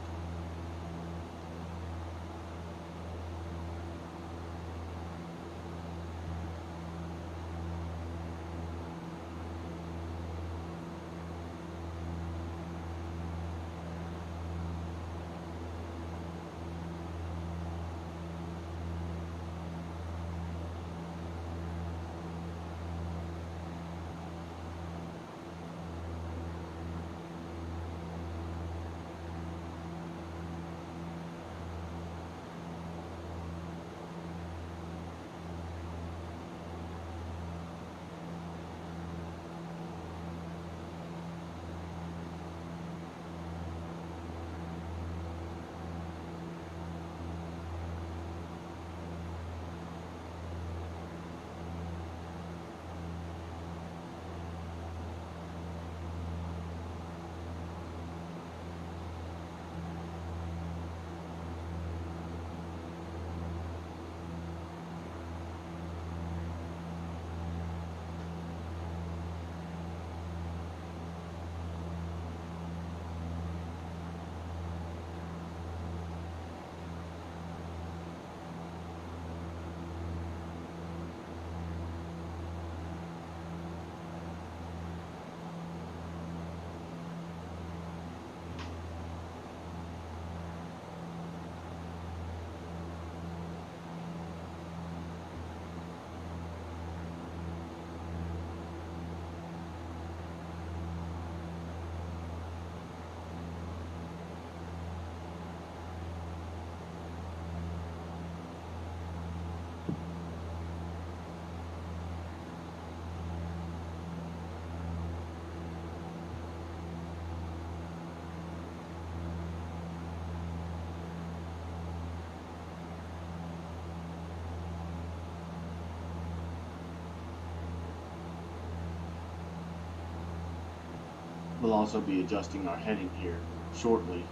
We'll also be adjusting our heading here shortly,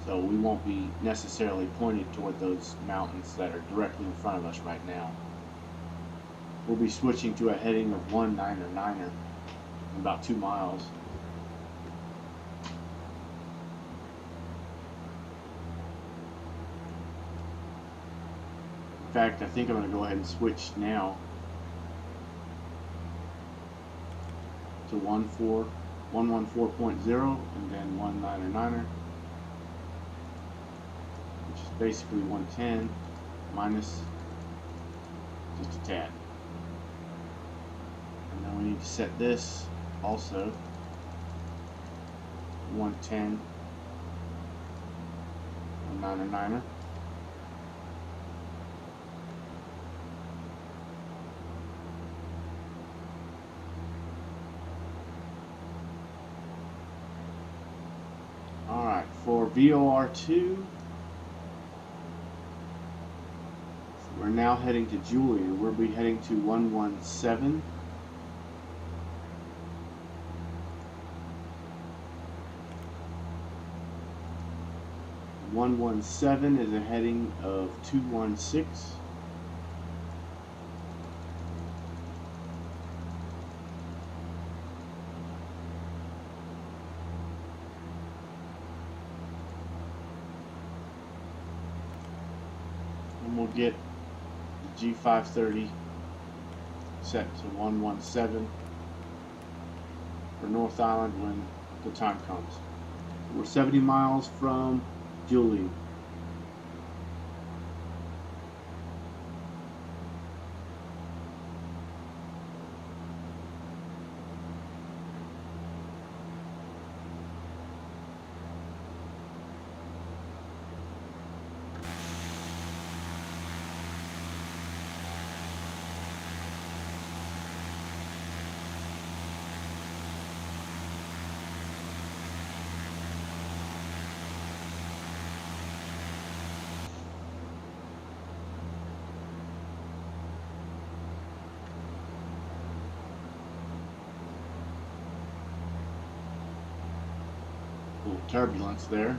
so we won't be necessarily pointed toward those mountains that are directly in front of us right now. We'll be switching to a heading of 199er in about 2 miles. In fact, I think I'm going to go ahead and switch now to 114.0 and then 199er, which is basically 110 minus just a tad. And then we need to set this also 110 199er. Alright, for VOR2, we're now heading to Julian. We'll be heading to 117. One 117 is a heading of 216. and we'll get the G530 set to 117 for North Island when the time comes. We're 70 miles from Julie. A little turbulence there.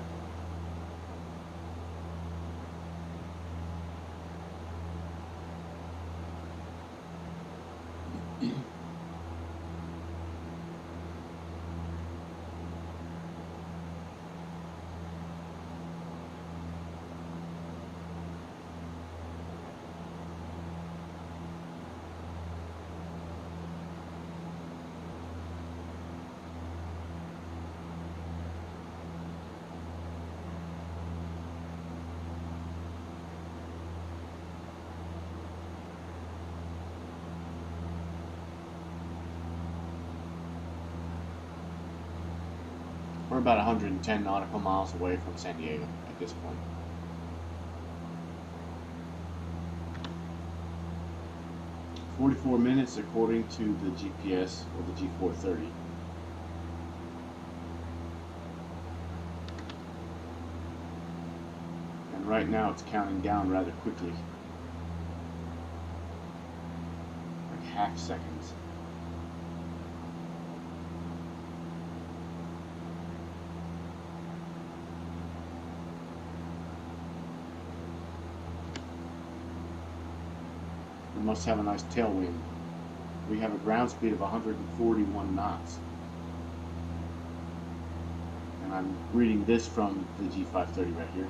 We're about 110 nautical miles away from San Diego at this point. "44 minutes according to the GPS or the G430. And right now it's counting down rather quickly. Like half seconds. We must have a nice tailwind. We have a ground speed of 141 knots. And I'm reading this from the G530 right here.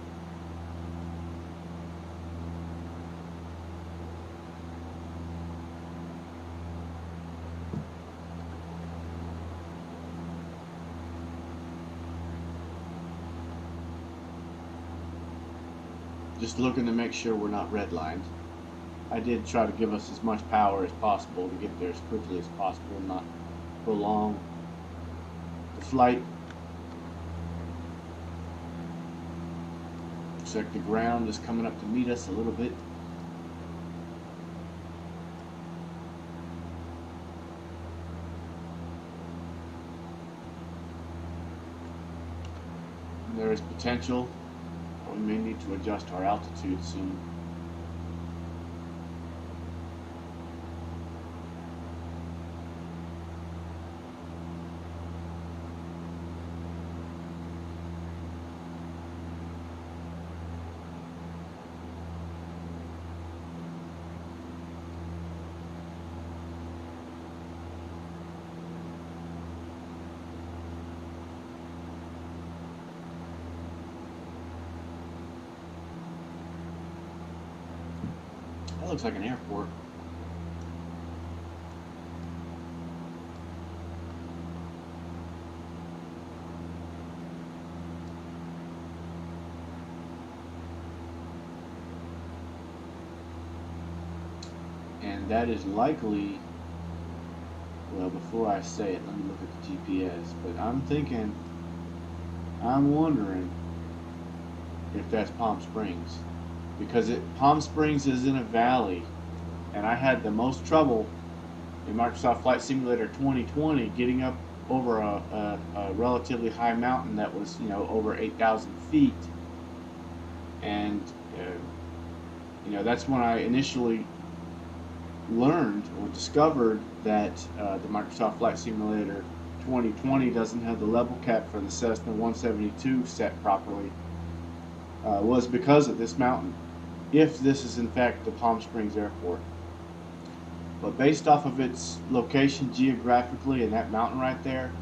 Just looking to make sure we're not redlined. I did try to give us as much power as possible to get there as quickly as possible, not prolong the flight. Looks like the ground is coming up to meet us a little bit. And there is potential. We may need to adjust our altitude soon. That looks like an airport. And that is likely, well, before I say it, let me look at the GPS, but I'm wondering if that's Palm Springs. Because Palm Springs is in a valley, and I had the most trouble in Microsoft Flight Simulator 2020 getting up over a relatively high mountain that was, over 8,000 feet. And that's when I initially learned or discovered that the Microsoft Flight Simulator 2020 doesn't have the level cap for the Cessna 172 set properly. Was because of this mountain, if this is in fact the Palm Springs Airport. But based off of its location geographically and that mountain right there,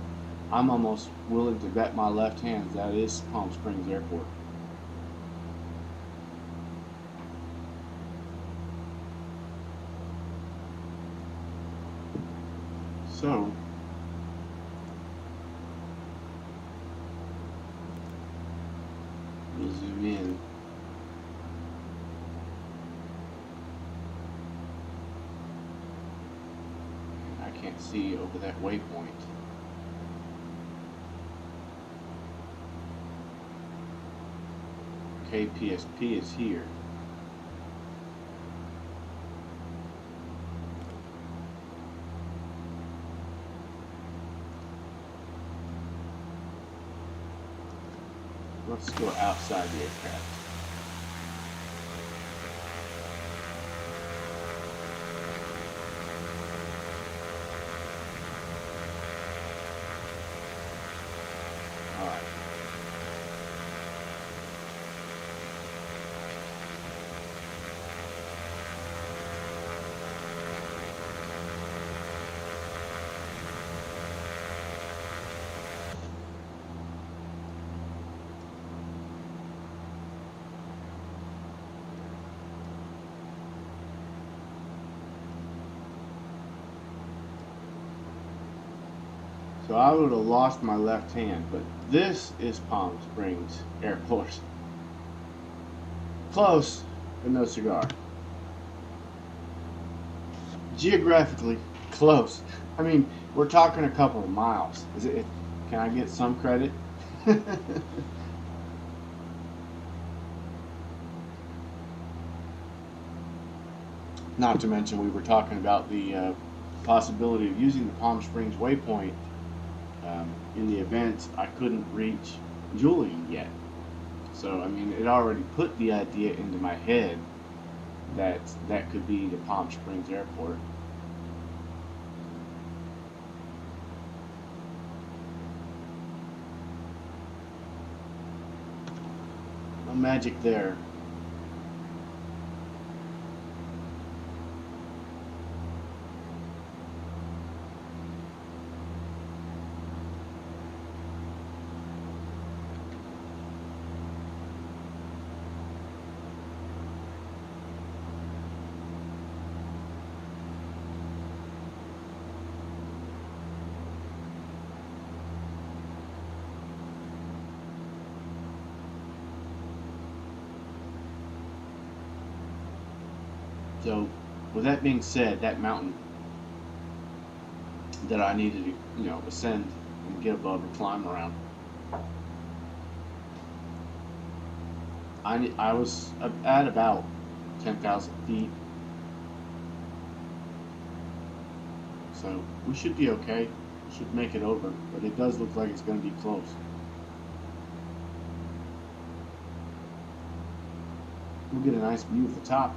I'm almost willing to bet my left hand that is Palm Springs Airport. So we'll zoom in. I can't see over that waypoint. KPSP is here. Let's go outside the aircraft. All right. So I would have lost my left hand, but this is Palm Springs Airport. Close, but no cigar. Geographically close. I mean, we're talking a couple of miles. Can I get some credit? Not to mention, we were talking about the possibility of using the Palm Springs waypoint in the event I couldn't reach Julian yet. So, I mean, it already put the idea into my head that that could be the Palm Springs Airport. No magic there. So, with that being said, that mountain that I needed to, ascend and get above and climb around, I was at about 10,000 feet. So, we should be okay. Should make it over, but it does look like it's going to be close. We'll get a nice view of the top.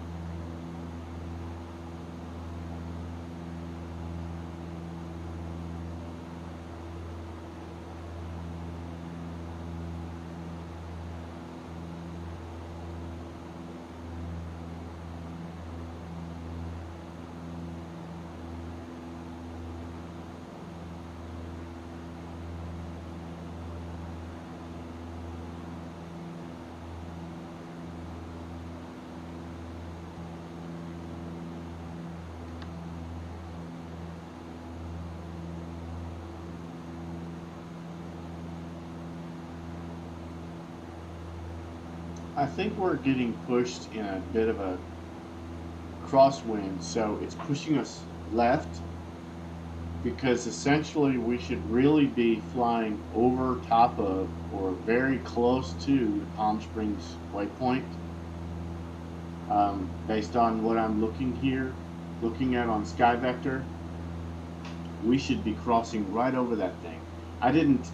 I think we're getting pushed in a bit of a crosswind, so it's pushing us left, because essentially we should really be flying over top of or very close to the Palm Springs waypoint. Based on what I'm looking at on SkyVector, we should be crossing right over that thing. I didn't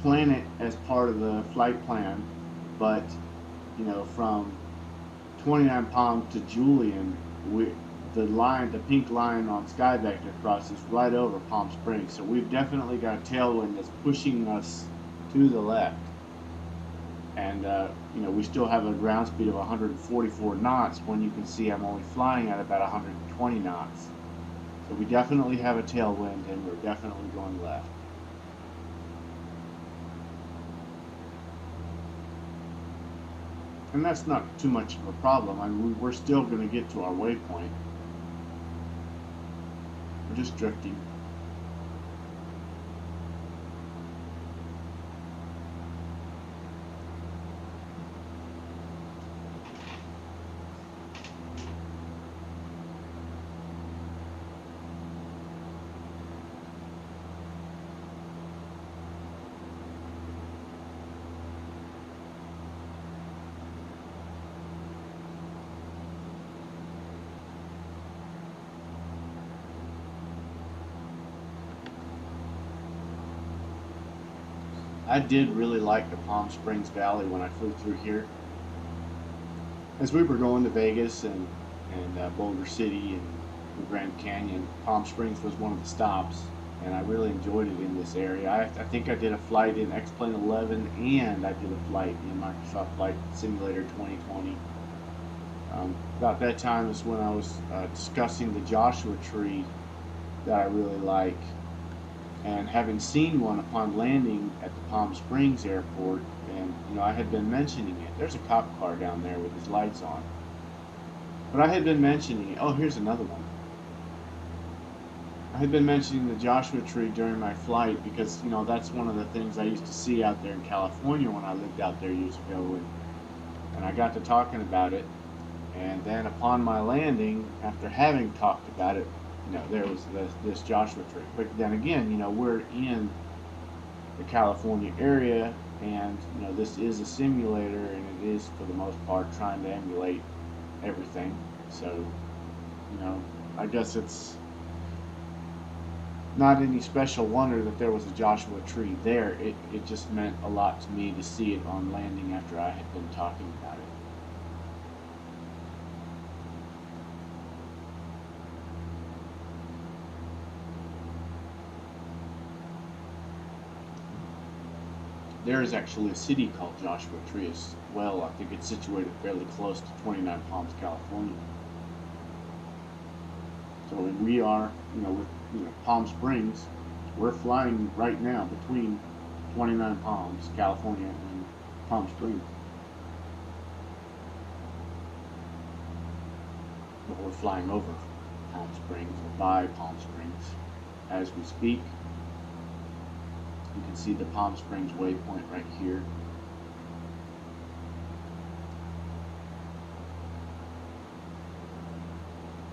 plan it as part of the flight plan, but from 29 Palm to Julian, the pink line on SkyVector crosses right over Palm Springs. So we've definitely got a tailwind that's pushing us to the left. And we still have a ground speed of 144 knots when you can see I'm only flying at about 120 knots. So we definitely have a tailwind, and we're definitely going left. And that's not too much of a problem. I mean, we're still going to get to our waypoint. We're just drifting. I did really like the Palm Springs Valley when I flew through here. As we were going to Vegas and Boulder City and the Grand Canyon, Palm Springs was one of the stops, and I really enjoyed it in this area. I think I did a flight in X-Plane 11, and I did a flight in Microsoft Flight Simulator 2020. About that time is when I was discussing the Joshua Tree that I really like. And having seen one upon landing at the Palm Springs airport, and I had been mentioning it. There's a cop car down there with his lights on. But I had been mentioning it. Oh, here's another one. I had been mentioning the Joshua Tree during my flight because, that's one of the things I used to see out there in California when I lived out there years ago. And I got to talking about it. And then upon my landing, after having talked about it, there was this Joshua Tree. But then again, we're in the California area, and this is a simulator, and it is for the most part trying to emulate everything. So, I guess it's not any special wonder that there was a Joshua Tree there. It just meant a lot to me to see it on landing after I had been talking about it. There is actually a city called Joshua Tree as well. I think it's situated fairly close to 29 Palms, California. So when we are, with Palm Springs, we're flying right now between 29 Palms, California, and Palm Springs. But we're flying over Palm Springs, or by Palm Springs, as we speak. You can see the Palm Springs waypoint right here.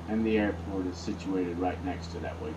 And the airport is situated right next to that waypoint.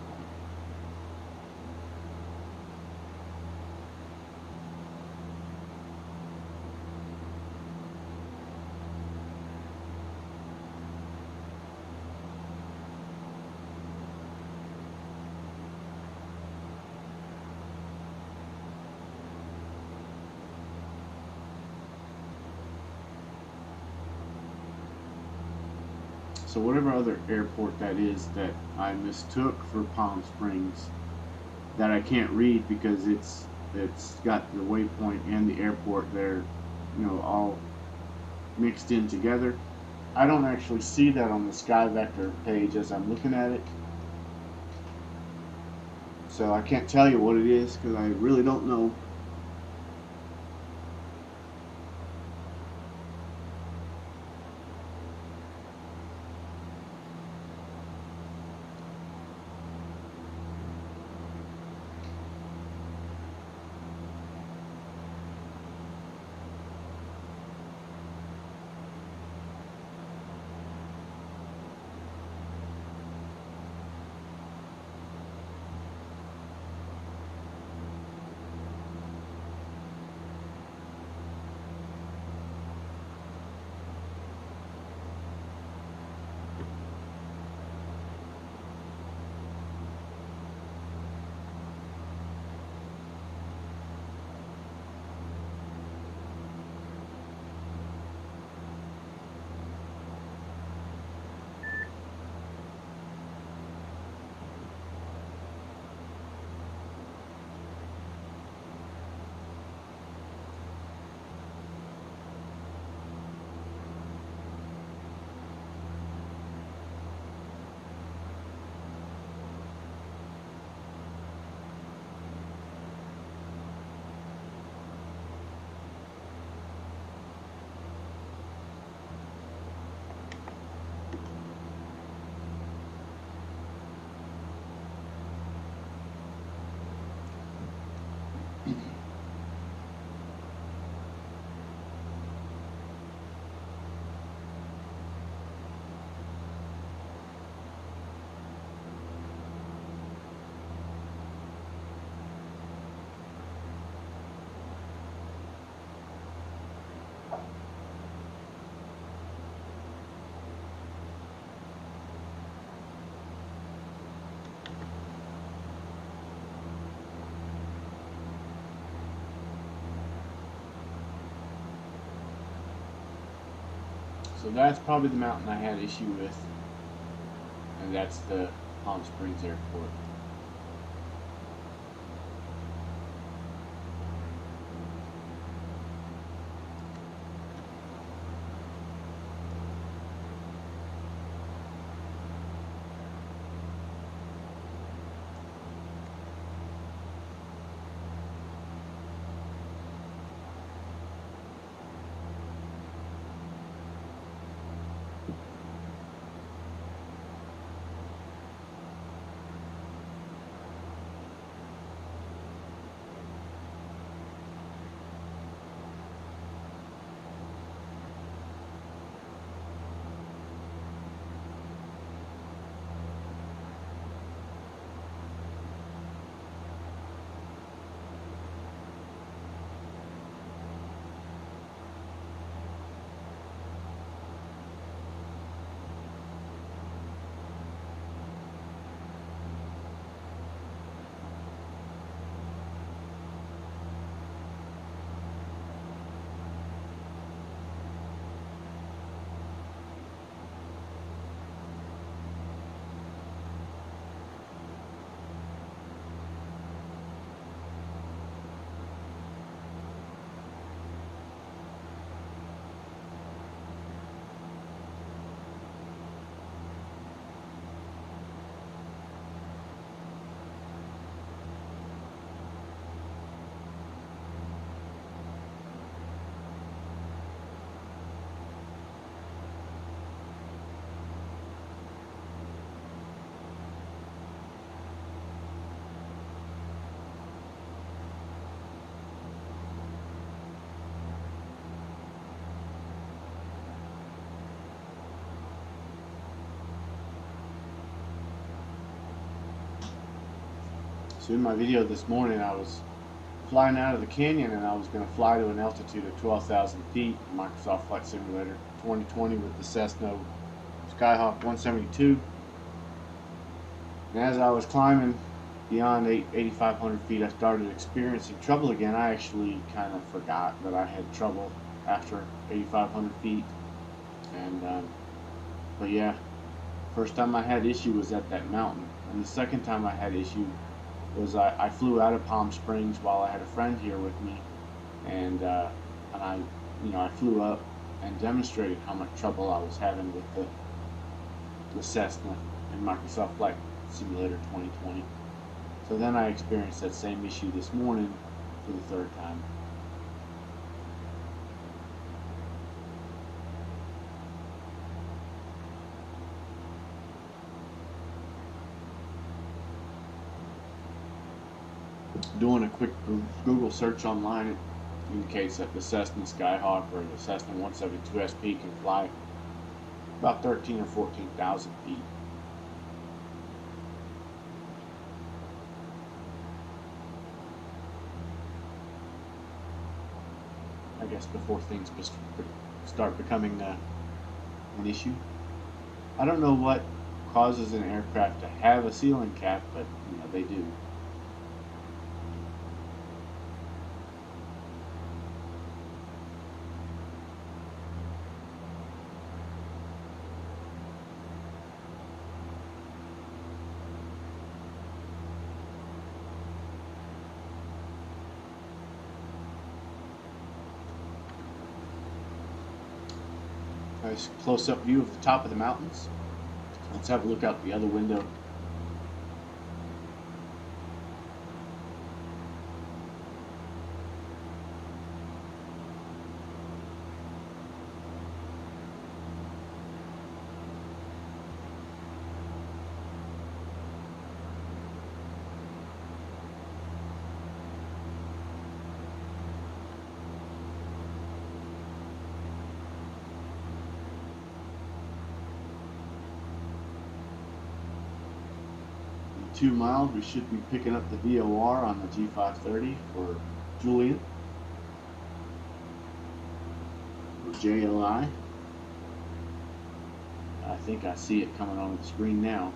So whatever other airport that is that I mistook for Palm Springs, that I can't read because it's got the waypoint and the airport there, all mixed in together. I don't actually see that on the Sky Vector page as I'm looking at it. So I can't tell you what it is because I really don't know. So that's probably the mountain I had issue with, and that's the Palm Springs Airport. So in my video this morning, I was flying out of the canyon and I was going to fly to an altitude of 12,000 feet in Microsoft Flight Simulator 2020 with the Cessna Skyhawk 172. And as I was climbing beyond 8,500 feet, I started experiencing trouble again. I actually kind of forgot that I had trouble after 8,500 feet. And but yeah, first time I had issue was at that mountain, and the second time I had issue was I flew out of Palm Springs while I had a friend here with me, and I flew up and demonstrated how much trouble I was having with the Cessna in Microsoft Flight Simulator 2020. So then I experienced that same issue this morning for the third time. Doing a quick Google search online, it indicates that the Cessna Skyhawk or the Cessna 172 SP can fly about 13 or 14,000 feet. I guess before things start becoming an issue. I don't know what causes an aircraft to have a ceiling cap, but they do. Nice close-up view of the top of the mountains. Let's have a look out the other window. Too mild, we should be picking up the VOR on the G530 for Julian, or JLI. I think I see it coming on the screen now.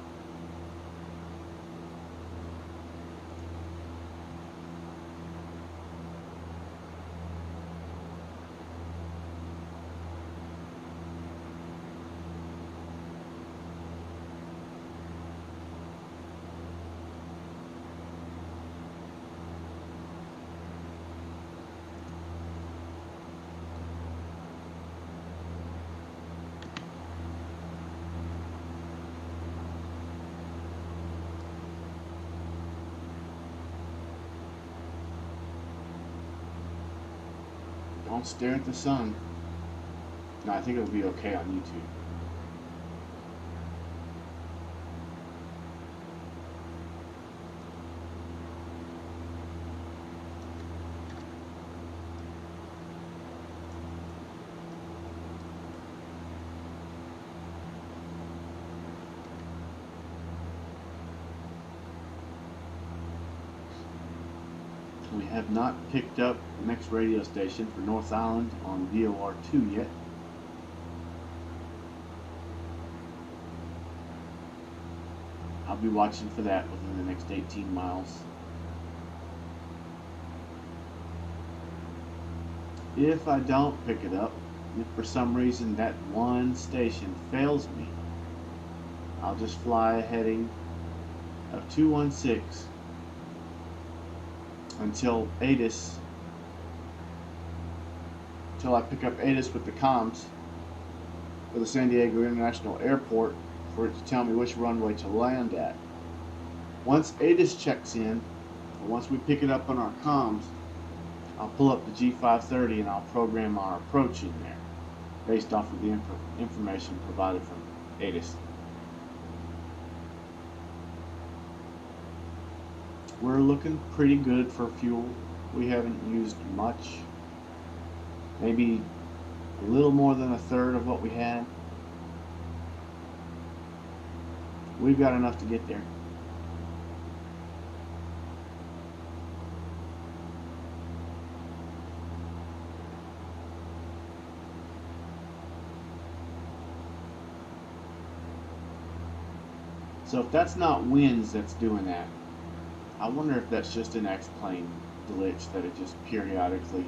don't stare at the sun. No, I think it'll be okay on YouTube. We have not picked up the next radio station for North Island on VOR2 yet. I'll be watching for that within the next 18 miles. If I don't pick it up, if for some reason that one station fails me, I'll just fly a heading of 216 until ATIS, until I pick up ATIS with the comms for the San Diego International Airport for it to tell me which runway to land at. Once ATIS checks in, or once we pick it up on our comms, I'll pull up the G530 and I'll program our approach in there based off of the information provided from ATIS. We're looking pretty good for fuel. We haven't used much. Maybe a little more than a third of what we had. We've got enough to get there. So if that's not winds that's doing that, I wonder if that's just an X-plane glitch, that it just periodically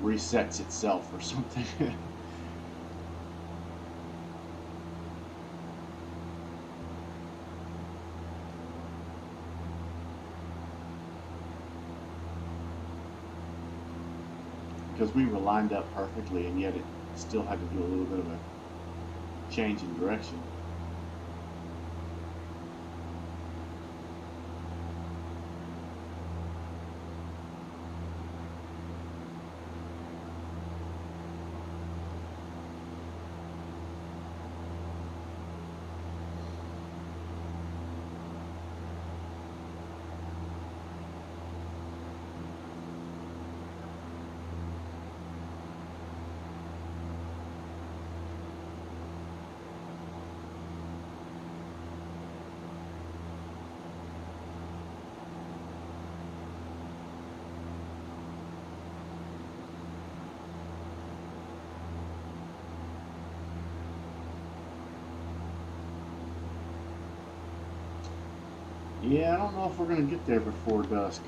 resets itself or something. Because we were lined up perfectly, and yet it still had to do a little bit of a change in direction. Yeah, I don't know if we're going to get there before dusk.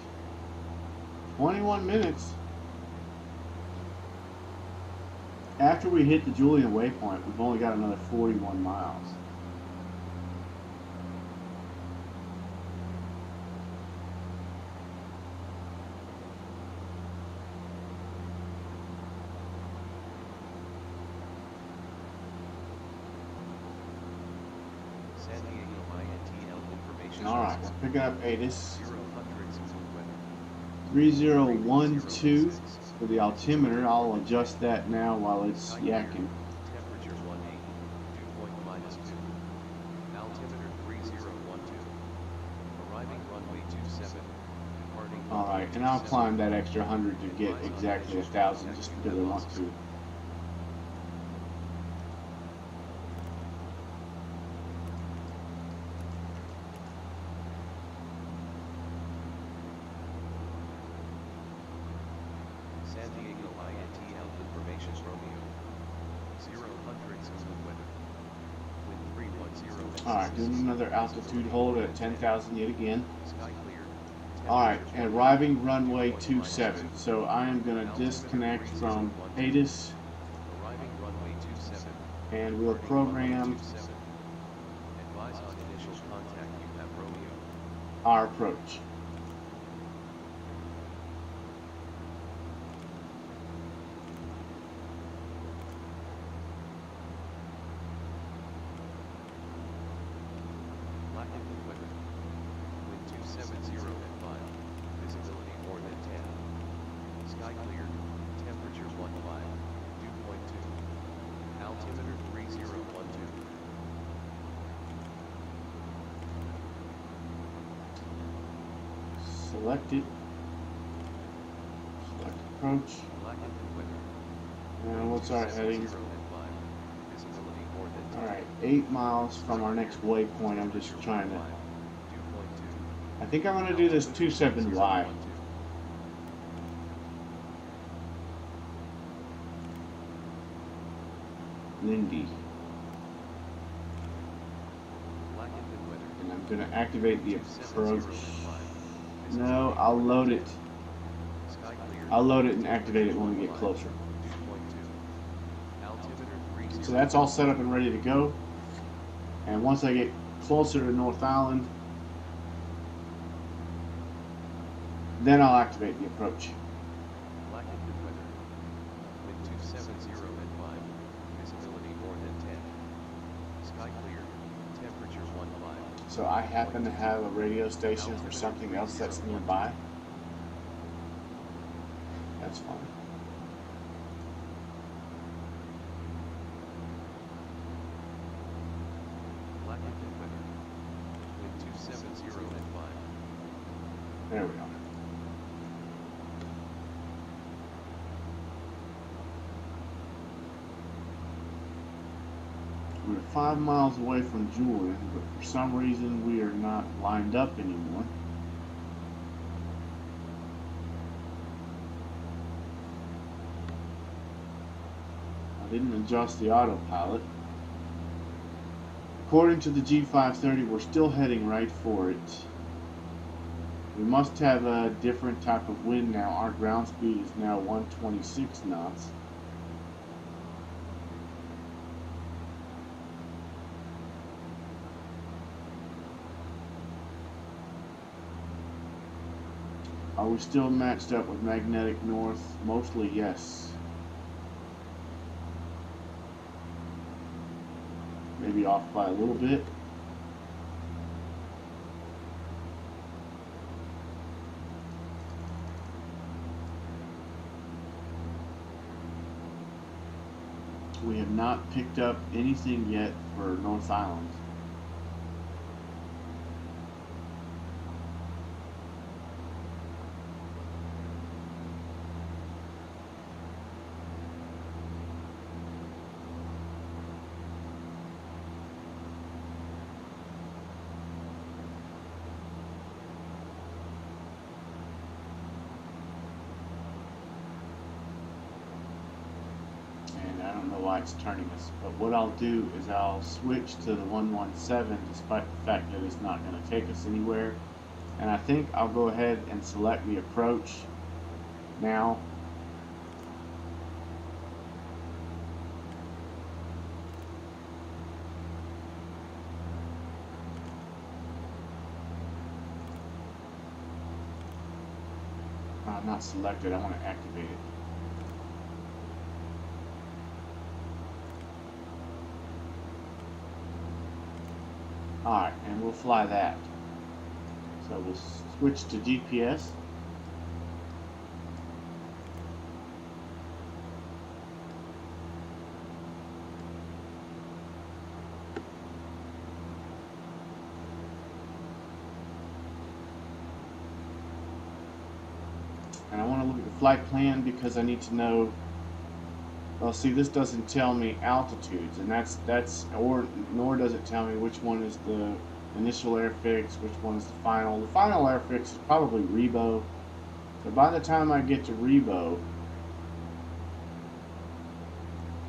21 minutes. After we hit the Julian waypoint, we've only got another 41 miles. Alright, we're picking up ATIS 3012 for the altimeter. I'll adjust that now while it's yakking. Temperature 180, dew point -2. Altimeter 3012. Arriving runway 27. Departing. Alright, and I'll climb that extra 100 to get exactly 1,000 just because I want to. San Diego INTL information Romeo 000 weather. Wind 310. Alright, doing another altitude hold at 10,000 yet again. Sky clear. Alright, and arriving runway 27. So I am going to disconnect from ATIS Arriving runway 27. and we'll program Advise on initial contact. You have Romeo. our approach. Lackington weather. Wind 270 at mile. Visibility more than 10. Sky clear. Temperatures 15. Select it. Select approach. Blackened weather. And what's our heading? 0 and 5. Visibility more than 10. Alright, 8 miles from our next waypoint. I'm just trying to... 2.2. I think I'm going to do this 27Y. Lindy. Blackened weather. And I'm going to activate the 270 approach. and 5. No, I'll load it. Sky clear. I'll load it and activate it when we get closer. 2.2. Altimeter 30. So that's all set up and ready to go. And once I get closer to North Island, then I'll activate the approach. Blackened weather. Wind 270 and 5. Visibility more than 10. Sky clear. Temperature 15. So I happen to have a radio station for something else that's nearby. That's fine. Blackened weather. Wind 270 and 5. There we go. We're 5 miles away from Julian, but for some reason we are not lined up anymore. I didn't adjust the autopilot. According to the G530, we're still heading right for it. We must have a different type of wind now. Our ground speed is now 126 knots. Are we still matched up with magnetic north? Mostly yes. Maybe off by a little bit. We have not picked up anything yet for North Island. I don't know why it's turning us, but what I'll do is I'll switch to the 117 despite the fact that it's not going to take us anywhere. And I think I'll go ahead and select the approach now. Not selected, I want to activate it. Alright, and we'll fly that. So we'll switch to GPS. And I want to look at the flight plan because I need to know. Well, see, this doesn't tell me altitudes, and nor does it tell me which one is the initial airfix, which one is the final. The final airfix is probably Rebo. So by the time I get to Rebo,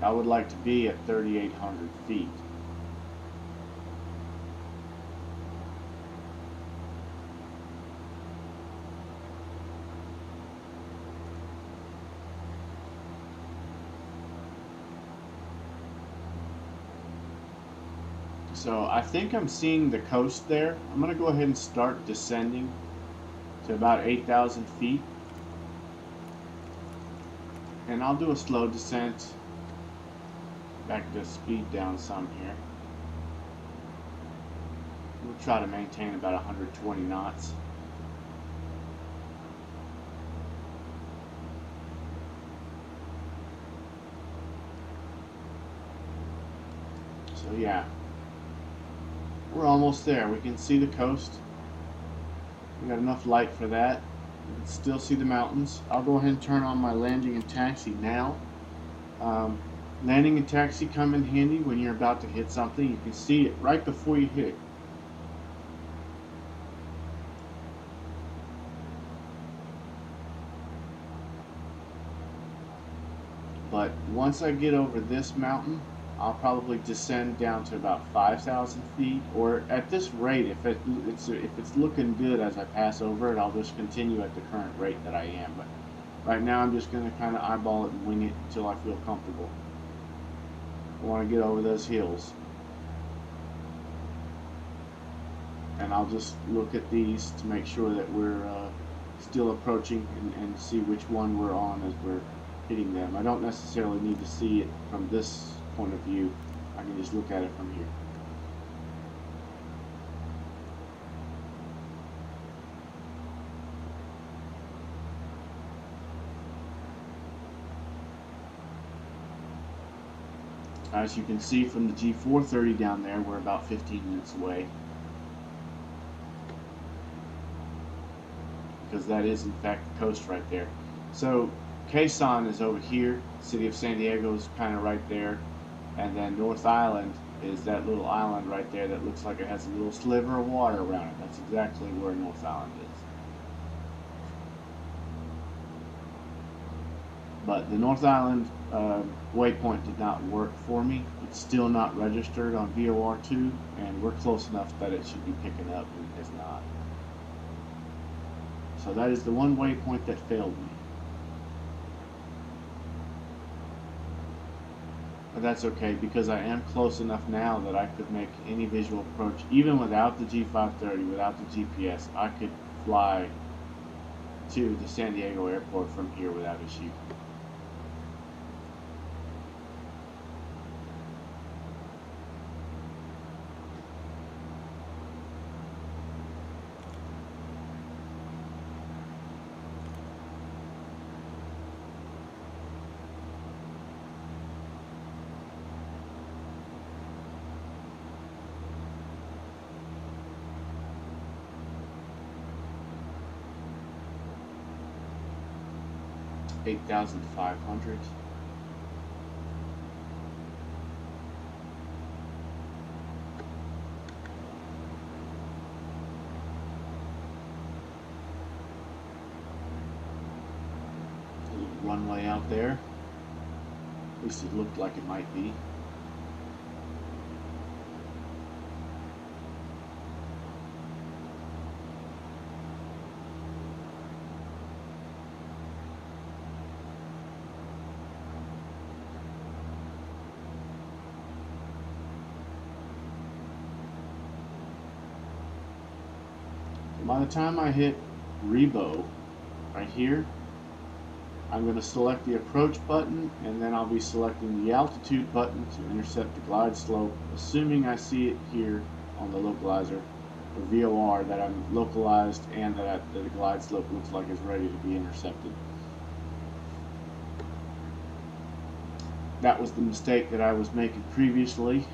I would like to be at 3,800 feet. So I think I'm seeing the coast there. I'm going to go ahead and start descending to about 8,000 feet. And I'll do a slow descent. Back to speed down some here. We'll try to maintain about 120 knots. So yeah. We're almost there. We can see the coast. We got enough light for that. You can still see the mountains. I'll go ahead and turn on my landing and taxi now. Landing and taxi come in handy when you're about to hit something. You can see it right before you hit it. But once I get over this mountain, I'll probably descend down to about 5,000 feet, or at this rate, if it's looking good as I pass over it, I'll just continue at the current rate that I am. But right now, I'm just going to kind of eyeball it and wing it until I feel comfortable. I want to get over those hills, and I'll just look at these to make sure that we're still approaching and see which one we're on as we're hitting them. I don't necessarily need to see it from this point of view. I can just look at it from here. As you can see from the G430 down there, we're about 15 minutes away. Because that is in fact the coast right there. So KSAN is over here, city of San Diego is kind of right there, and then North Island is that little island right there that looks like it has a little sliver of water around it. That's exactly where North Island is. But the North Island waypoint did not work for me. It's still not registered on VOR2, and we're close enough that it should be picking up, and it has not. So that is the one waypoint that failed me. But that's okay, because I am close enough now that I could make any visual approach. Even without the G530, without the GPS, I could fly to the San Diego airport from here without issue. $8,500. Runway out there. At least it looked like it might be. By the time I hit Rebo right here, I'm going to select the approach button, and then I'll be selecting the altitude button to intercept the glide slope, assuming I see it here on the localizer, or VOR, that I'm localized and that the glide slope looks like it's ready to be intercepted. That was the mistake that I was making previously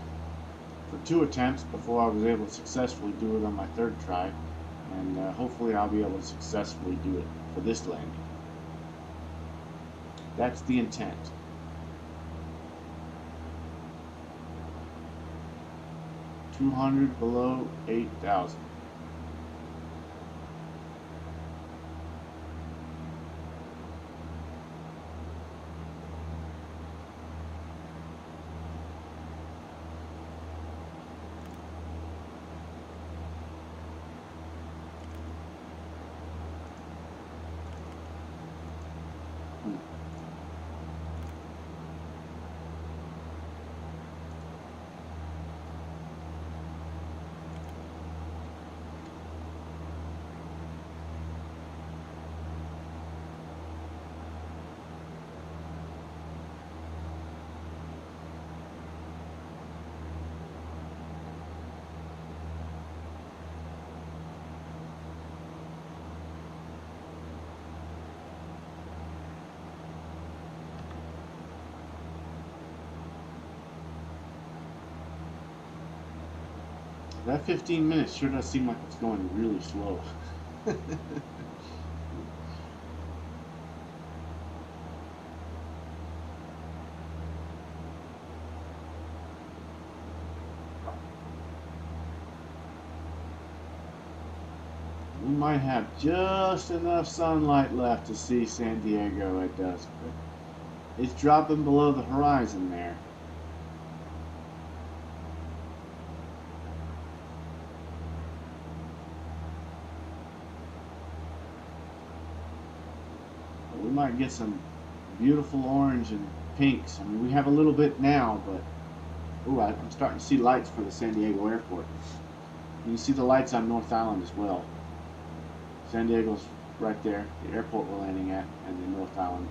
for 2 attempts before I was able to successfully do it on my 3rd try, and hopefully I'll be able to successfully do it for this landing. That's the intent. $200 below 8,000. That 15 minutes sure does seem like it's going really slow. We might have just enough sunlight left to see San Diego at dusk, but it's dropping below the horizon there. But we might get some beautiful orange and pinks. I mean, we have a little bit now, but ooh, I'm starting to see lights for the San Diego airport. You can see the lights on North Island as well. San Diego's right there, the airport we're landing at, and then North Island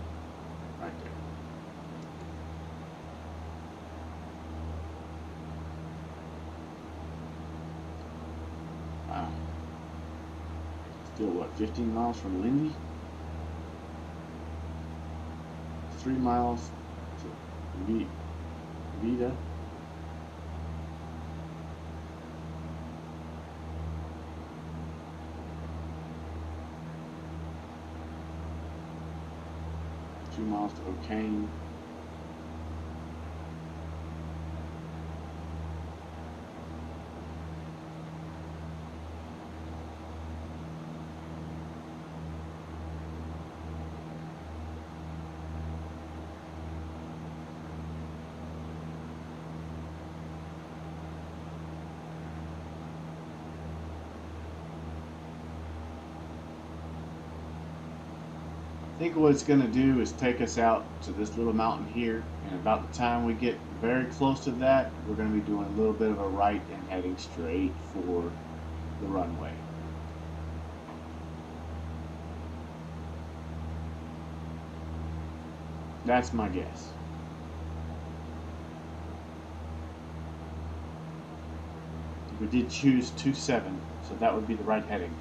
right there. Wow. Still what, 15 miles from Lindy? 3 miles to Vida. Miles to O'Kane. I think what it's going to do is take us out to this little mountain here, and about the time we get very close to that, we're going to be doing a little bit of a right and heading straight for the runway. That's my guess. We did choose 27, so that would be the right heading.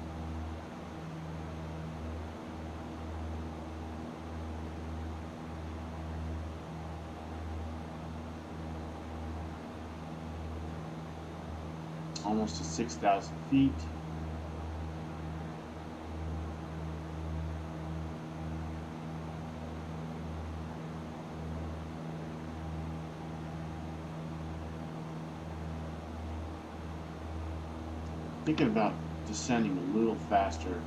Almost to 6,000 feet. Thinking about descending a little faster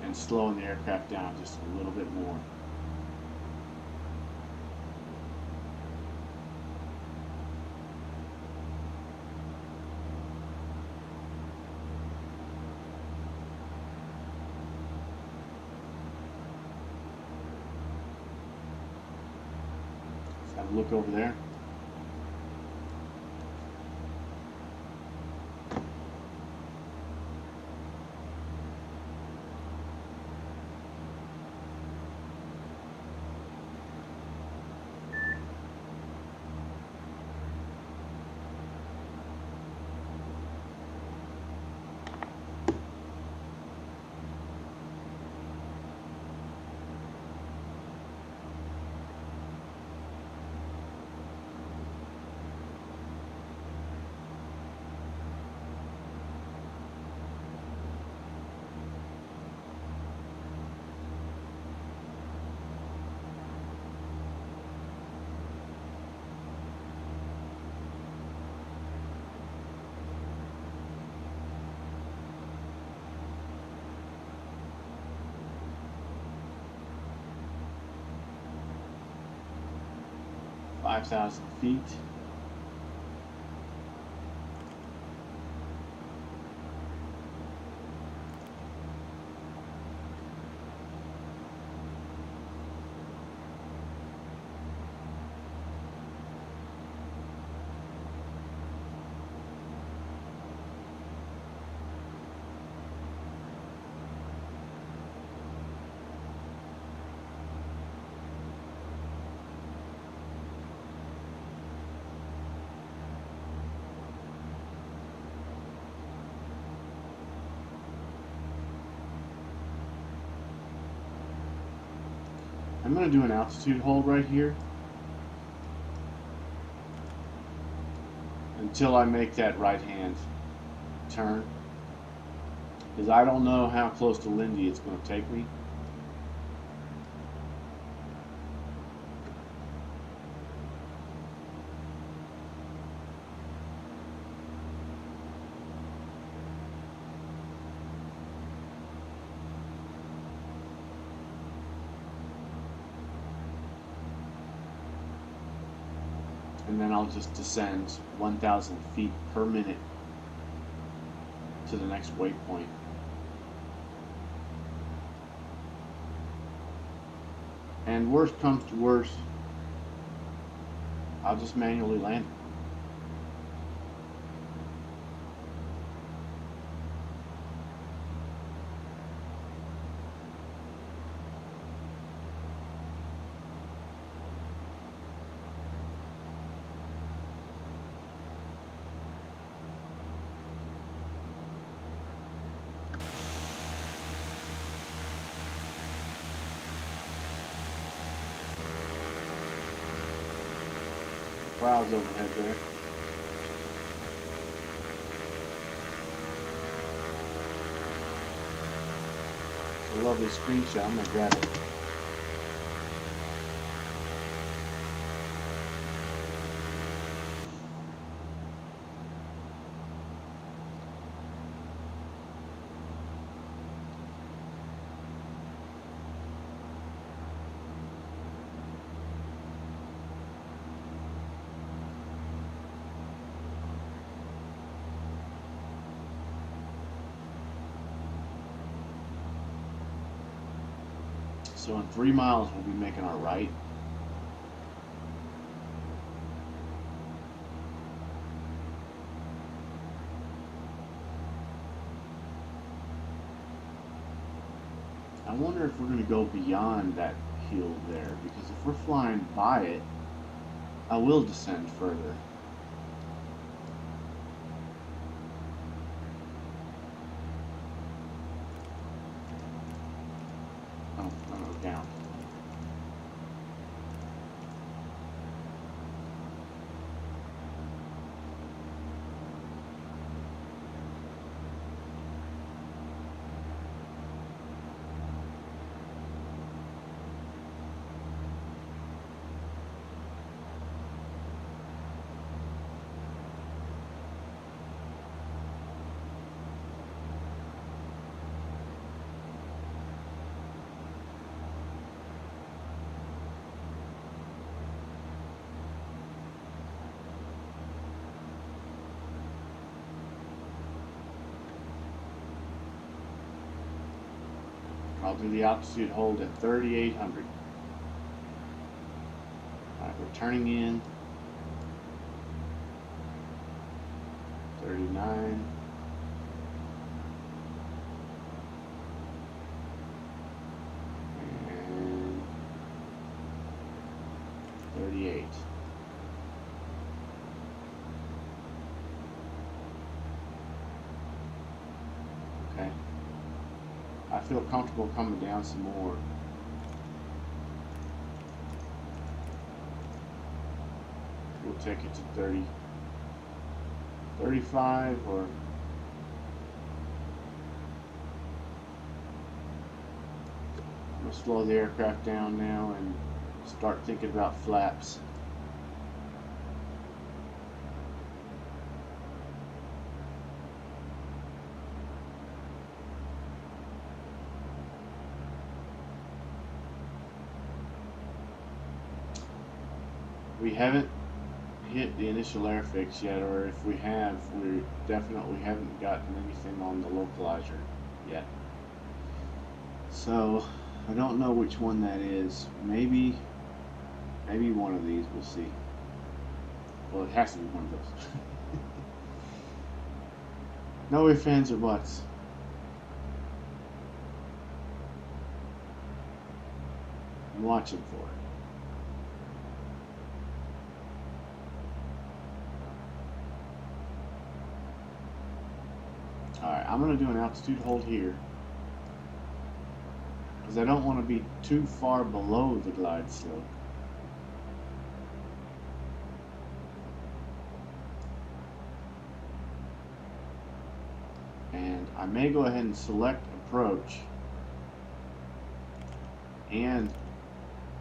and slowing the aircraft down just a little bit more. Have a look over there. $5,000 feet. I'm going to do an altitude hold right here until I make that right hand turn. because I don't know how close to Lindy it's going to take me. And then I'll just descend 1,000 feet per minute to the next waypoint. And worst comes to worst, I'll just manually land it. Clouds overhead there. A lovely screenshot. I'm gonna grab it. So in 3 miles, we'll be making our right. I wonder if we're going to go beyond that hill there, because if we're flying by it, I will descend further. Oh, no, down. I'll do the altitude hold at 3,800. Alright, we're turning in. 39. And 38. Okay. I feel comfortable coming down some more. We'll take it to 30, 35, or I'm going to slow the aircraft down now and start thinking about flaps. We haven't hit the initial airfix yet, or if we have, we definitely haven't gotten anything on the localizer yet. So I don't know which one that is. Maybe one of these. We'll see. Well, it has to be one of those. No ifs, ands, or buts. I'm watching for it. Alright, I'm going to do an altitude hold here, because I don't want to be too far below the glide slope. And And I may go ahead and select approach and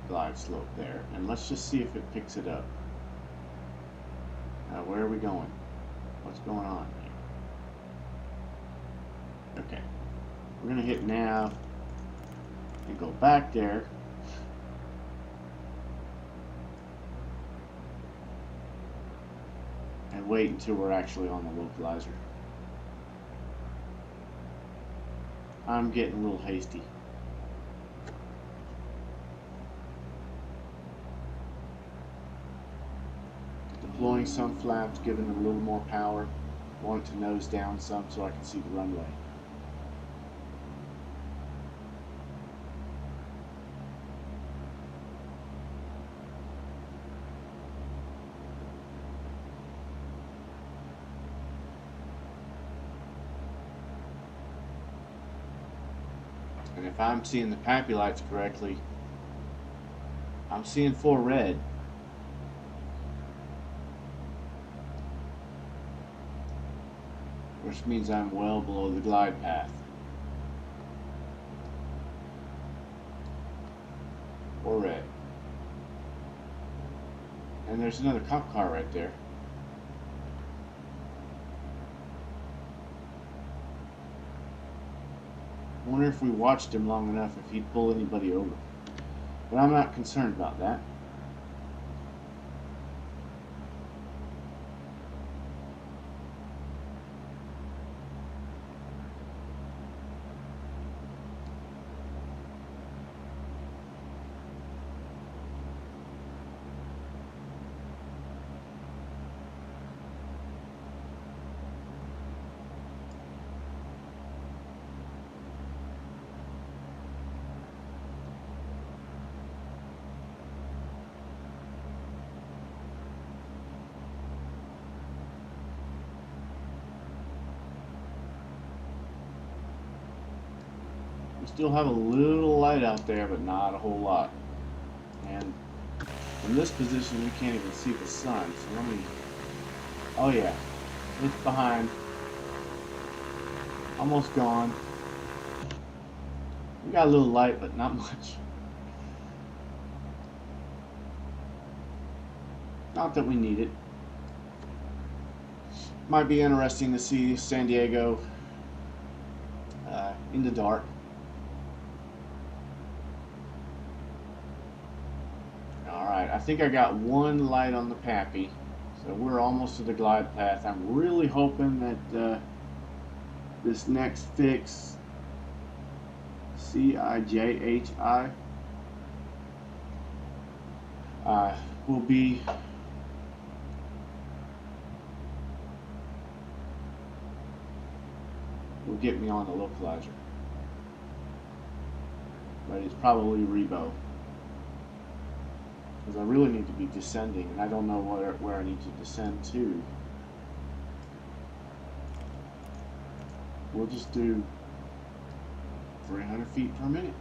glide slope there, and let's just see if it picks it up. Now, where are we going? What's going on here? Okay, we're gonna hit nav and go back there. And wait until we're actually on the localizer. I'm getting a little hasty. Deploying some flaps, giving it a little more power. Want it to nose down some so I can see the runway. And if I'm seeing the PAPI lights correctly, I'm seeing 4 red. Which means I'm well below the glide path. 4 red. And there's another cop car right there. I wonder if we watched him long enough if he'd pull anybody over. But I'm not concerned about that. We still have a little light out there, but not a whole lot. And from this position, we can't even see the sun. So let me. Oh yeah, it's behind. Almost gone. We got a little light, but not much. Not that we need it. Might be interesting to see San Diego in the dark. Alright, I think I got one light on the PAPI, so we're almost to the glide path. I'm really hoping that this next fix, CIJHI, will get me on the localizer. But it's probably Rebo, because I really need to be descending, and I don't know where I need to descend to. We'll just do 300 feet per minute.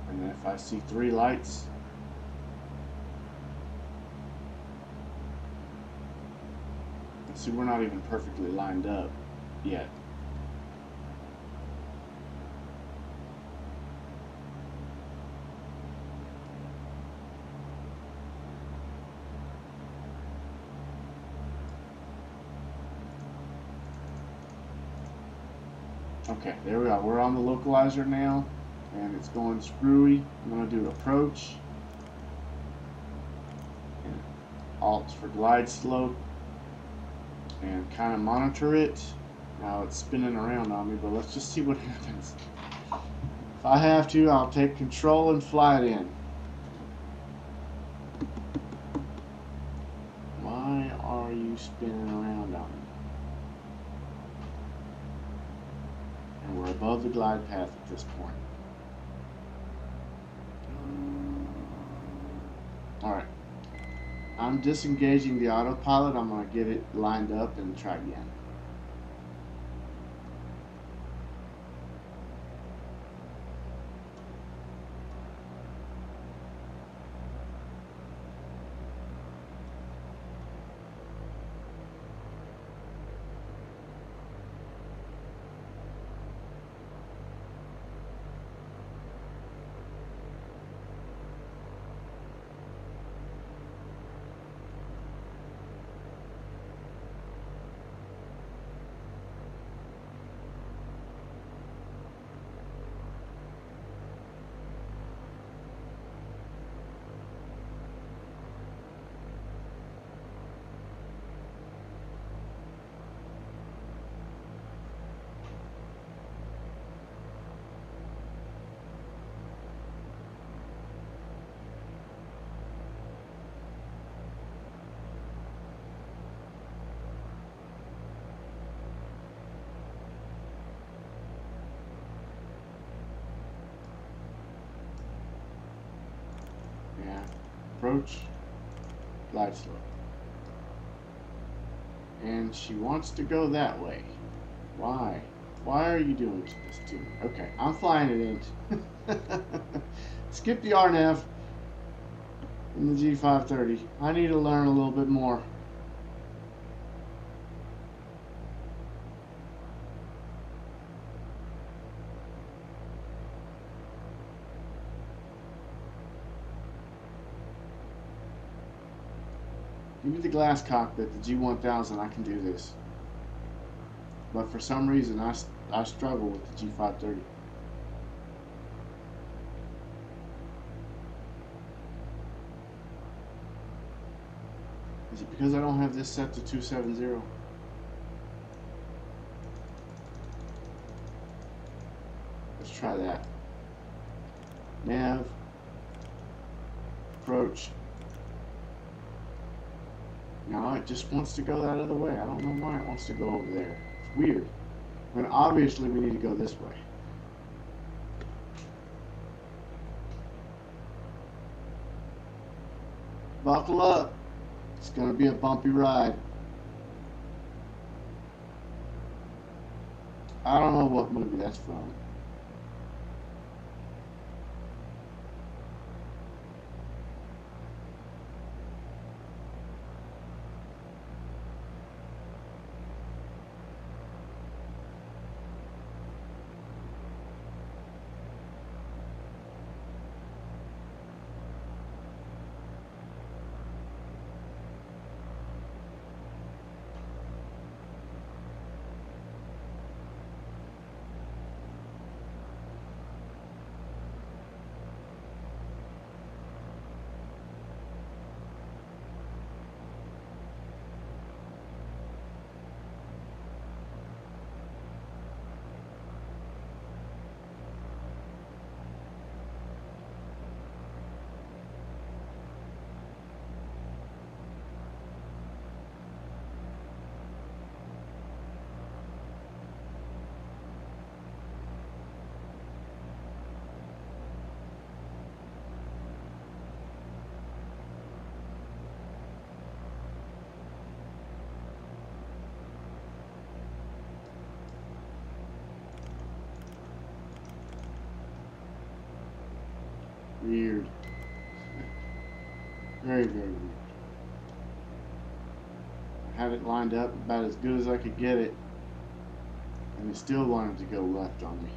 And then if I see 3 lights, see, we're not even perfectly lined up yet. Okay, there we are. We're on the localizer now, and it's going screwy. I'm going to do approach, and alt for glide slope, and kind of monitor it. Now it's spinning around on me, but let's just see what happens. If I have to, I'll take control and fly it in. Why are you spinning around on me? And we're above the glide path at this point. Alright. I'm disengaging the autopilot. I'm going to get it lined up and try again. Approach, glide slope. And she wants to go that way. Why? Why are you doing this to me? Okay, I'm flying it in. Skip the RNAV in the G530. I need to learn a little bit more. Give me the glass cockpit, the G1000, I can do this. But for some reason, I struggle with the G530. Is it because I don't have this set to 270? Let's try that. Nav. Approach. Now it just wants to go that other way. I don't know why it wants to go over there. It's weird. When obviously we need to go this way. Buckle up. It's going to be a bumpy ride. I don't know what movie that's from. Weird. Very, very weird. I had it lined up about as good as I could get it, and it still wanted to go left on me.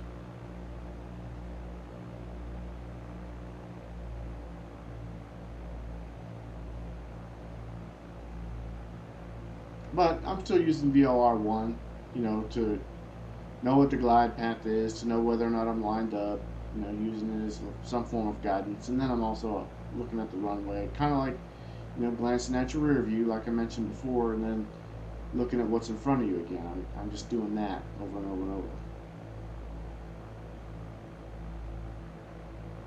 But I'm still using VLR1, you know, to know what the glide path is, to know whether or not I'm lined up, you know, using it as some form of guidance. And then I'm also looking at the runway, kind of like, you know, glancing at your rear view, like I mentioned before, and then looking at what's in front of you again. I'm just doing that over and over and over.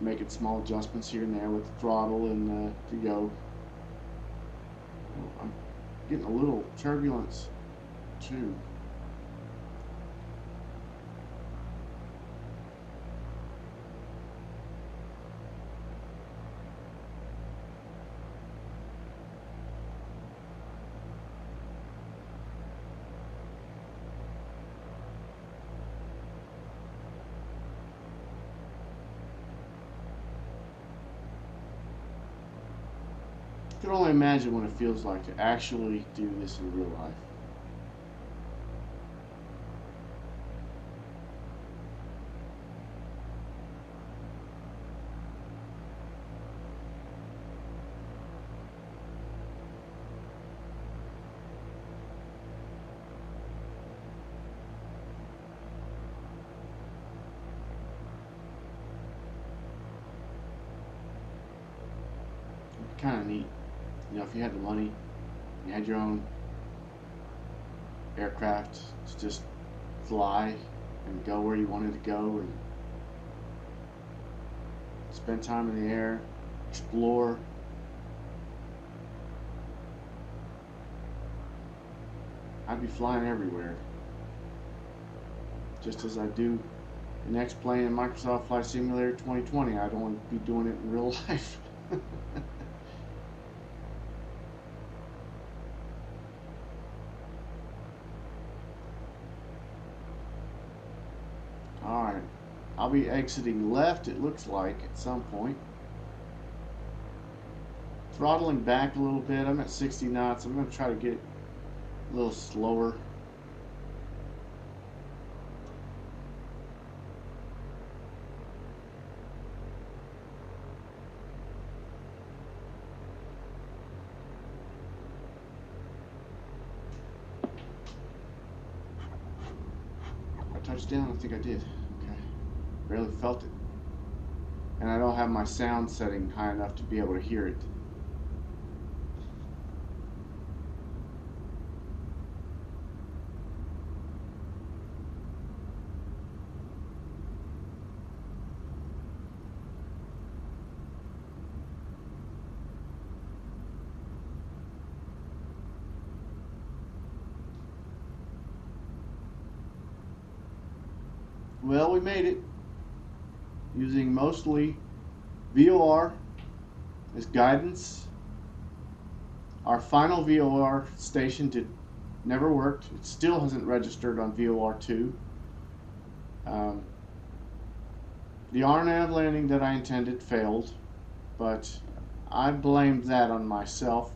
Making small adjustments here and there with the throttle and to go. I'm getting a little turbulence too. I can only imagine what it feels like to actually do this in real life. Kind of neat. You know, if you had the money, you had your own aircraft to just fly and go where you wanted to go and spend time in the air, explore. I'd be flying everywhere. Just as I do the next plane in Microsoft Flight Simulator 2020, I'd only be doing it in real life. I'll be exiting left, it looks like, at some point. Throttling back a little bit. I'm at 60 knots. I'm going to try to get a little slower. I touched down? I think I did. Okay. Barely felt it. And I don't have my sound setting high enough to be able to hear it. Well, we made it using mostly VOR as guidance. Our final VOR station never worked. It still hasn't registered on VOR 2. The RNAV landing that I intended failed, but I blamed that on myself.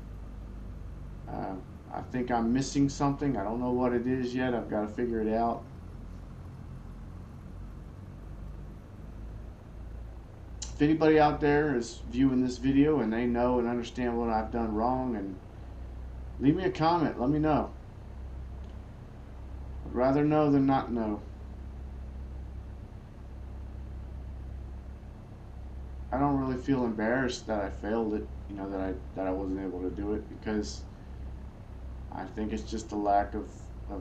I think I'm missing something. I don't know what it is yet. I've got to figure it out. If anybody out there is viewing this video and they know and understand what I've done wrong, and leave me a comment, let me know. I'd rather know than not know. I don't really feel embarrassed that I failed it, you know, that I wasn't able to do it, because I think it's just a lack of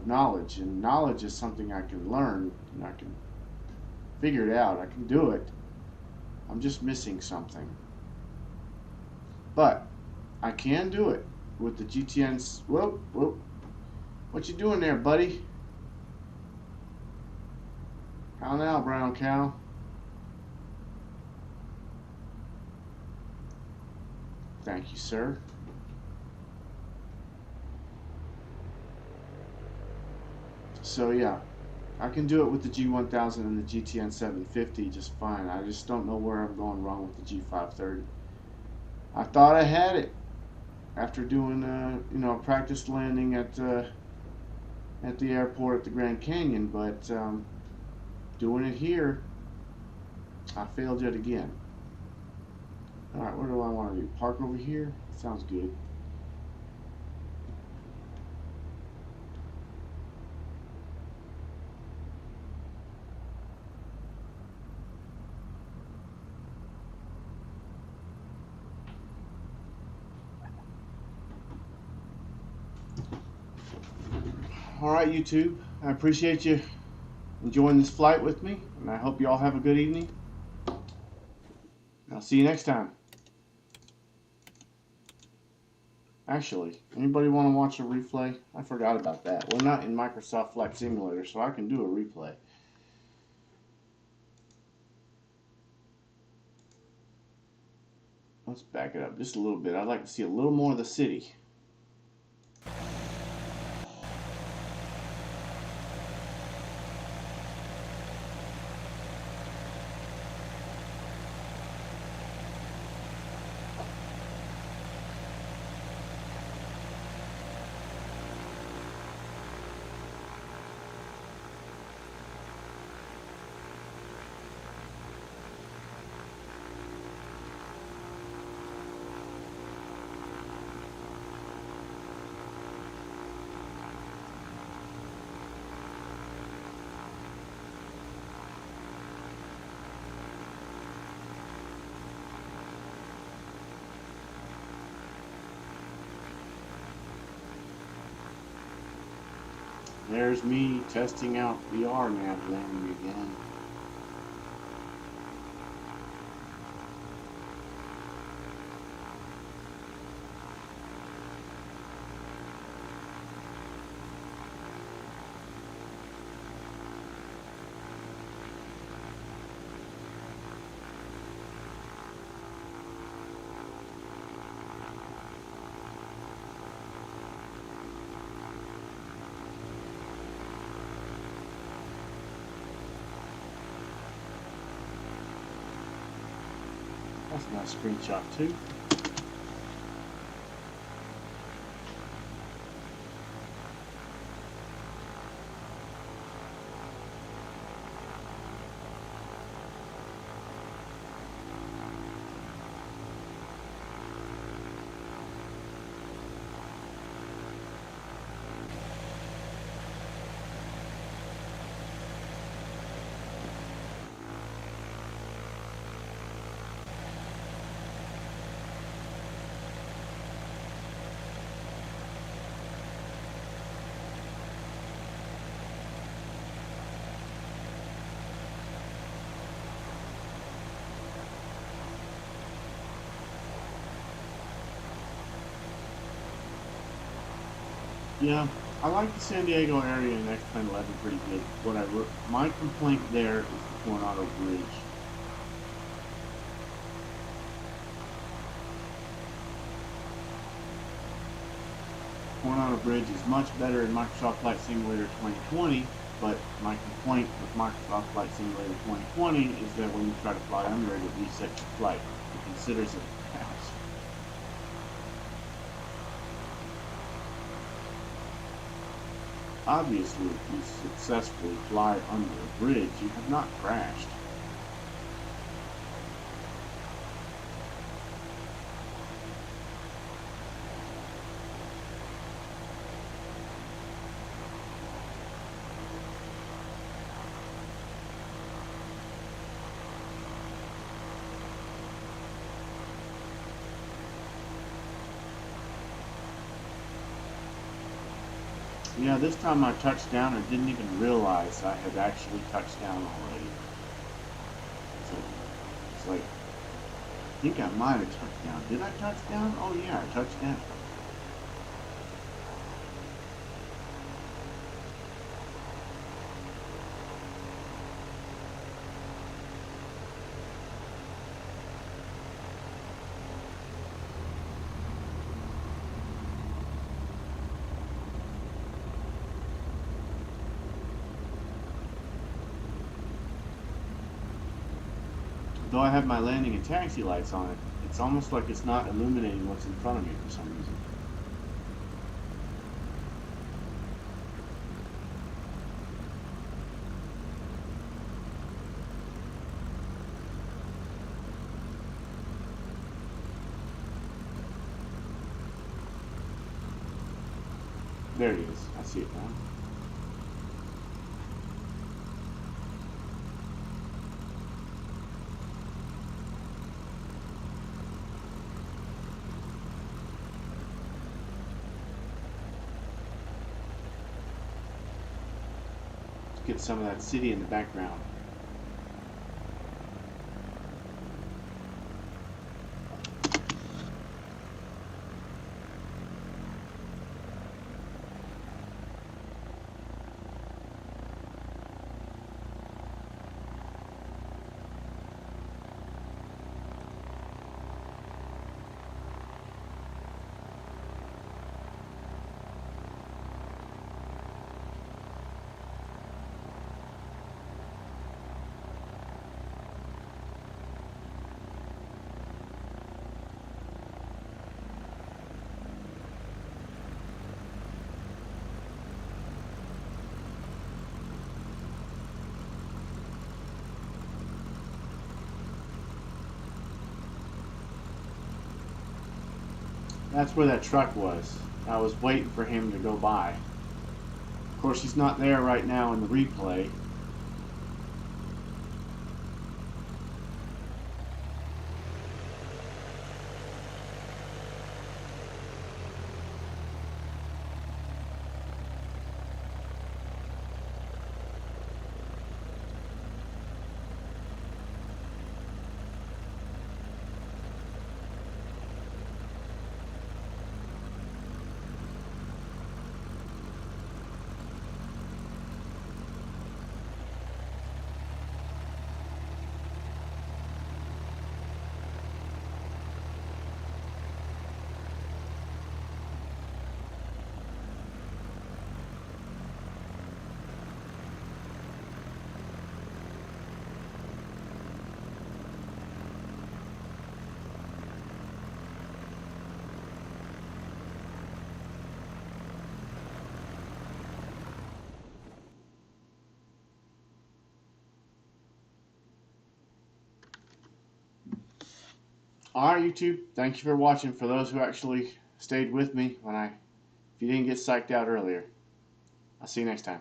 knowledge, and knowledge is something I can learn, and I can figure it out. I can do it. I'm just missing something. But I can do it with the GTNs. Whoop, whoop. What you doing there, buddy? How now, brown cow? Thank you, sir. So yeah, I can do it with the G1000 and the GTN 750 just fine. I just don't know where I'm going wrong with the G530. I thought I had it after doing a practice landing at the airport at the Grand Canyon, but doing it here, I failed yet again. All right, what do I want to do? Park over here? Sounds good. All right, YouTube, I appreciate you enjoying this flight with me, and I hope you all have a good evening. I'll see you next time. Actually, anybody want to watch a replay? I forgot about that. We're not in Microsoft Flight Simulator, so I can do a replay. Let's back it up just a little bit. I'd like to see a little more of the city. There's me testing out the RNAV landing again. That's a nice screenshot too. Yeah, I like the San Diego area in X-Plane 11 pretty good. My complaint there is the Coronado Bridge. Coronado Bridge is much better in Microsoft Flight Simulator 2020, but my complaint with Microsoft Flight Simulator 2020 is that when you try to fly under it, it resets your flight. It considers it a pass. Obviously, if you successfully fly under a bridge, you have not crashed. Yeah, this time I touched down and didn't even realize I had actually touched down already. So it's like, I think I might have touched down. Did I touch down? Oh yeah, I touched down. Though I have my landing and taxi lights on it, it's almost like it's not illuminating what's in front of me for some reason. There it is. I see it now. Get some of that city in the background. That's where that truck was. I was waiting for him to go by. Of course, he's not there right now in the replay. All right, YouTube. Thank you for watching. For those who actually stayed with me if you didn't get psyched out earlier. I'll see you next time.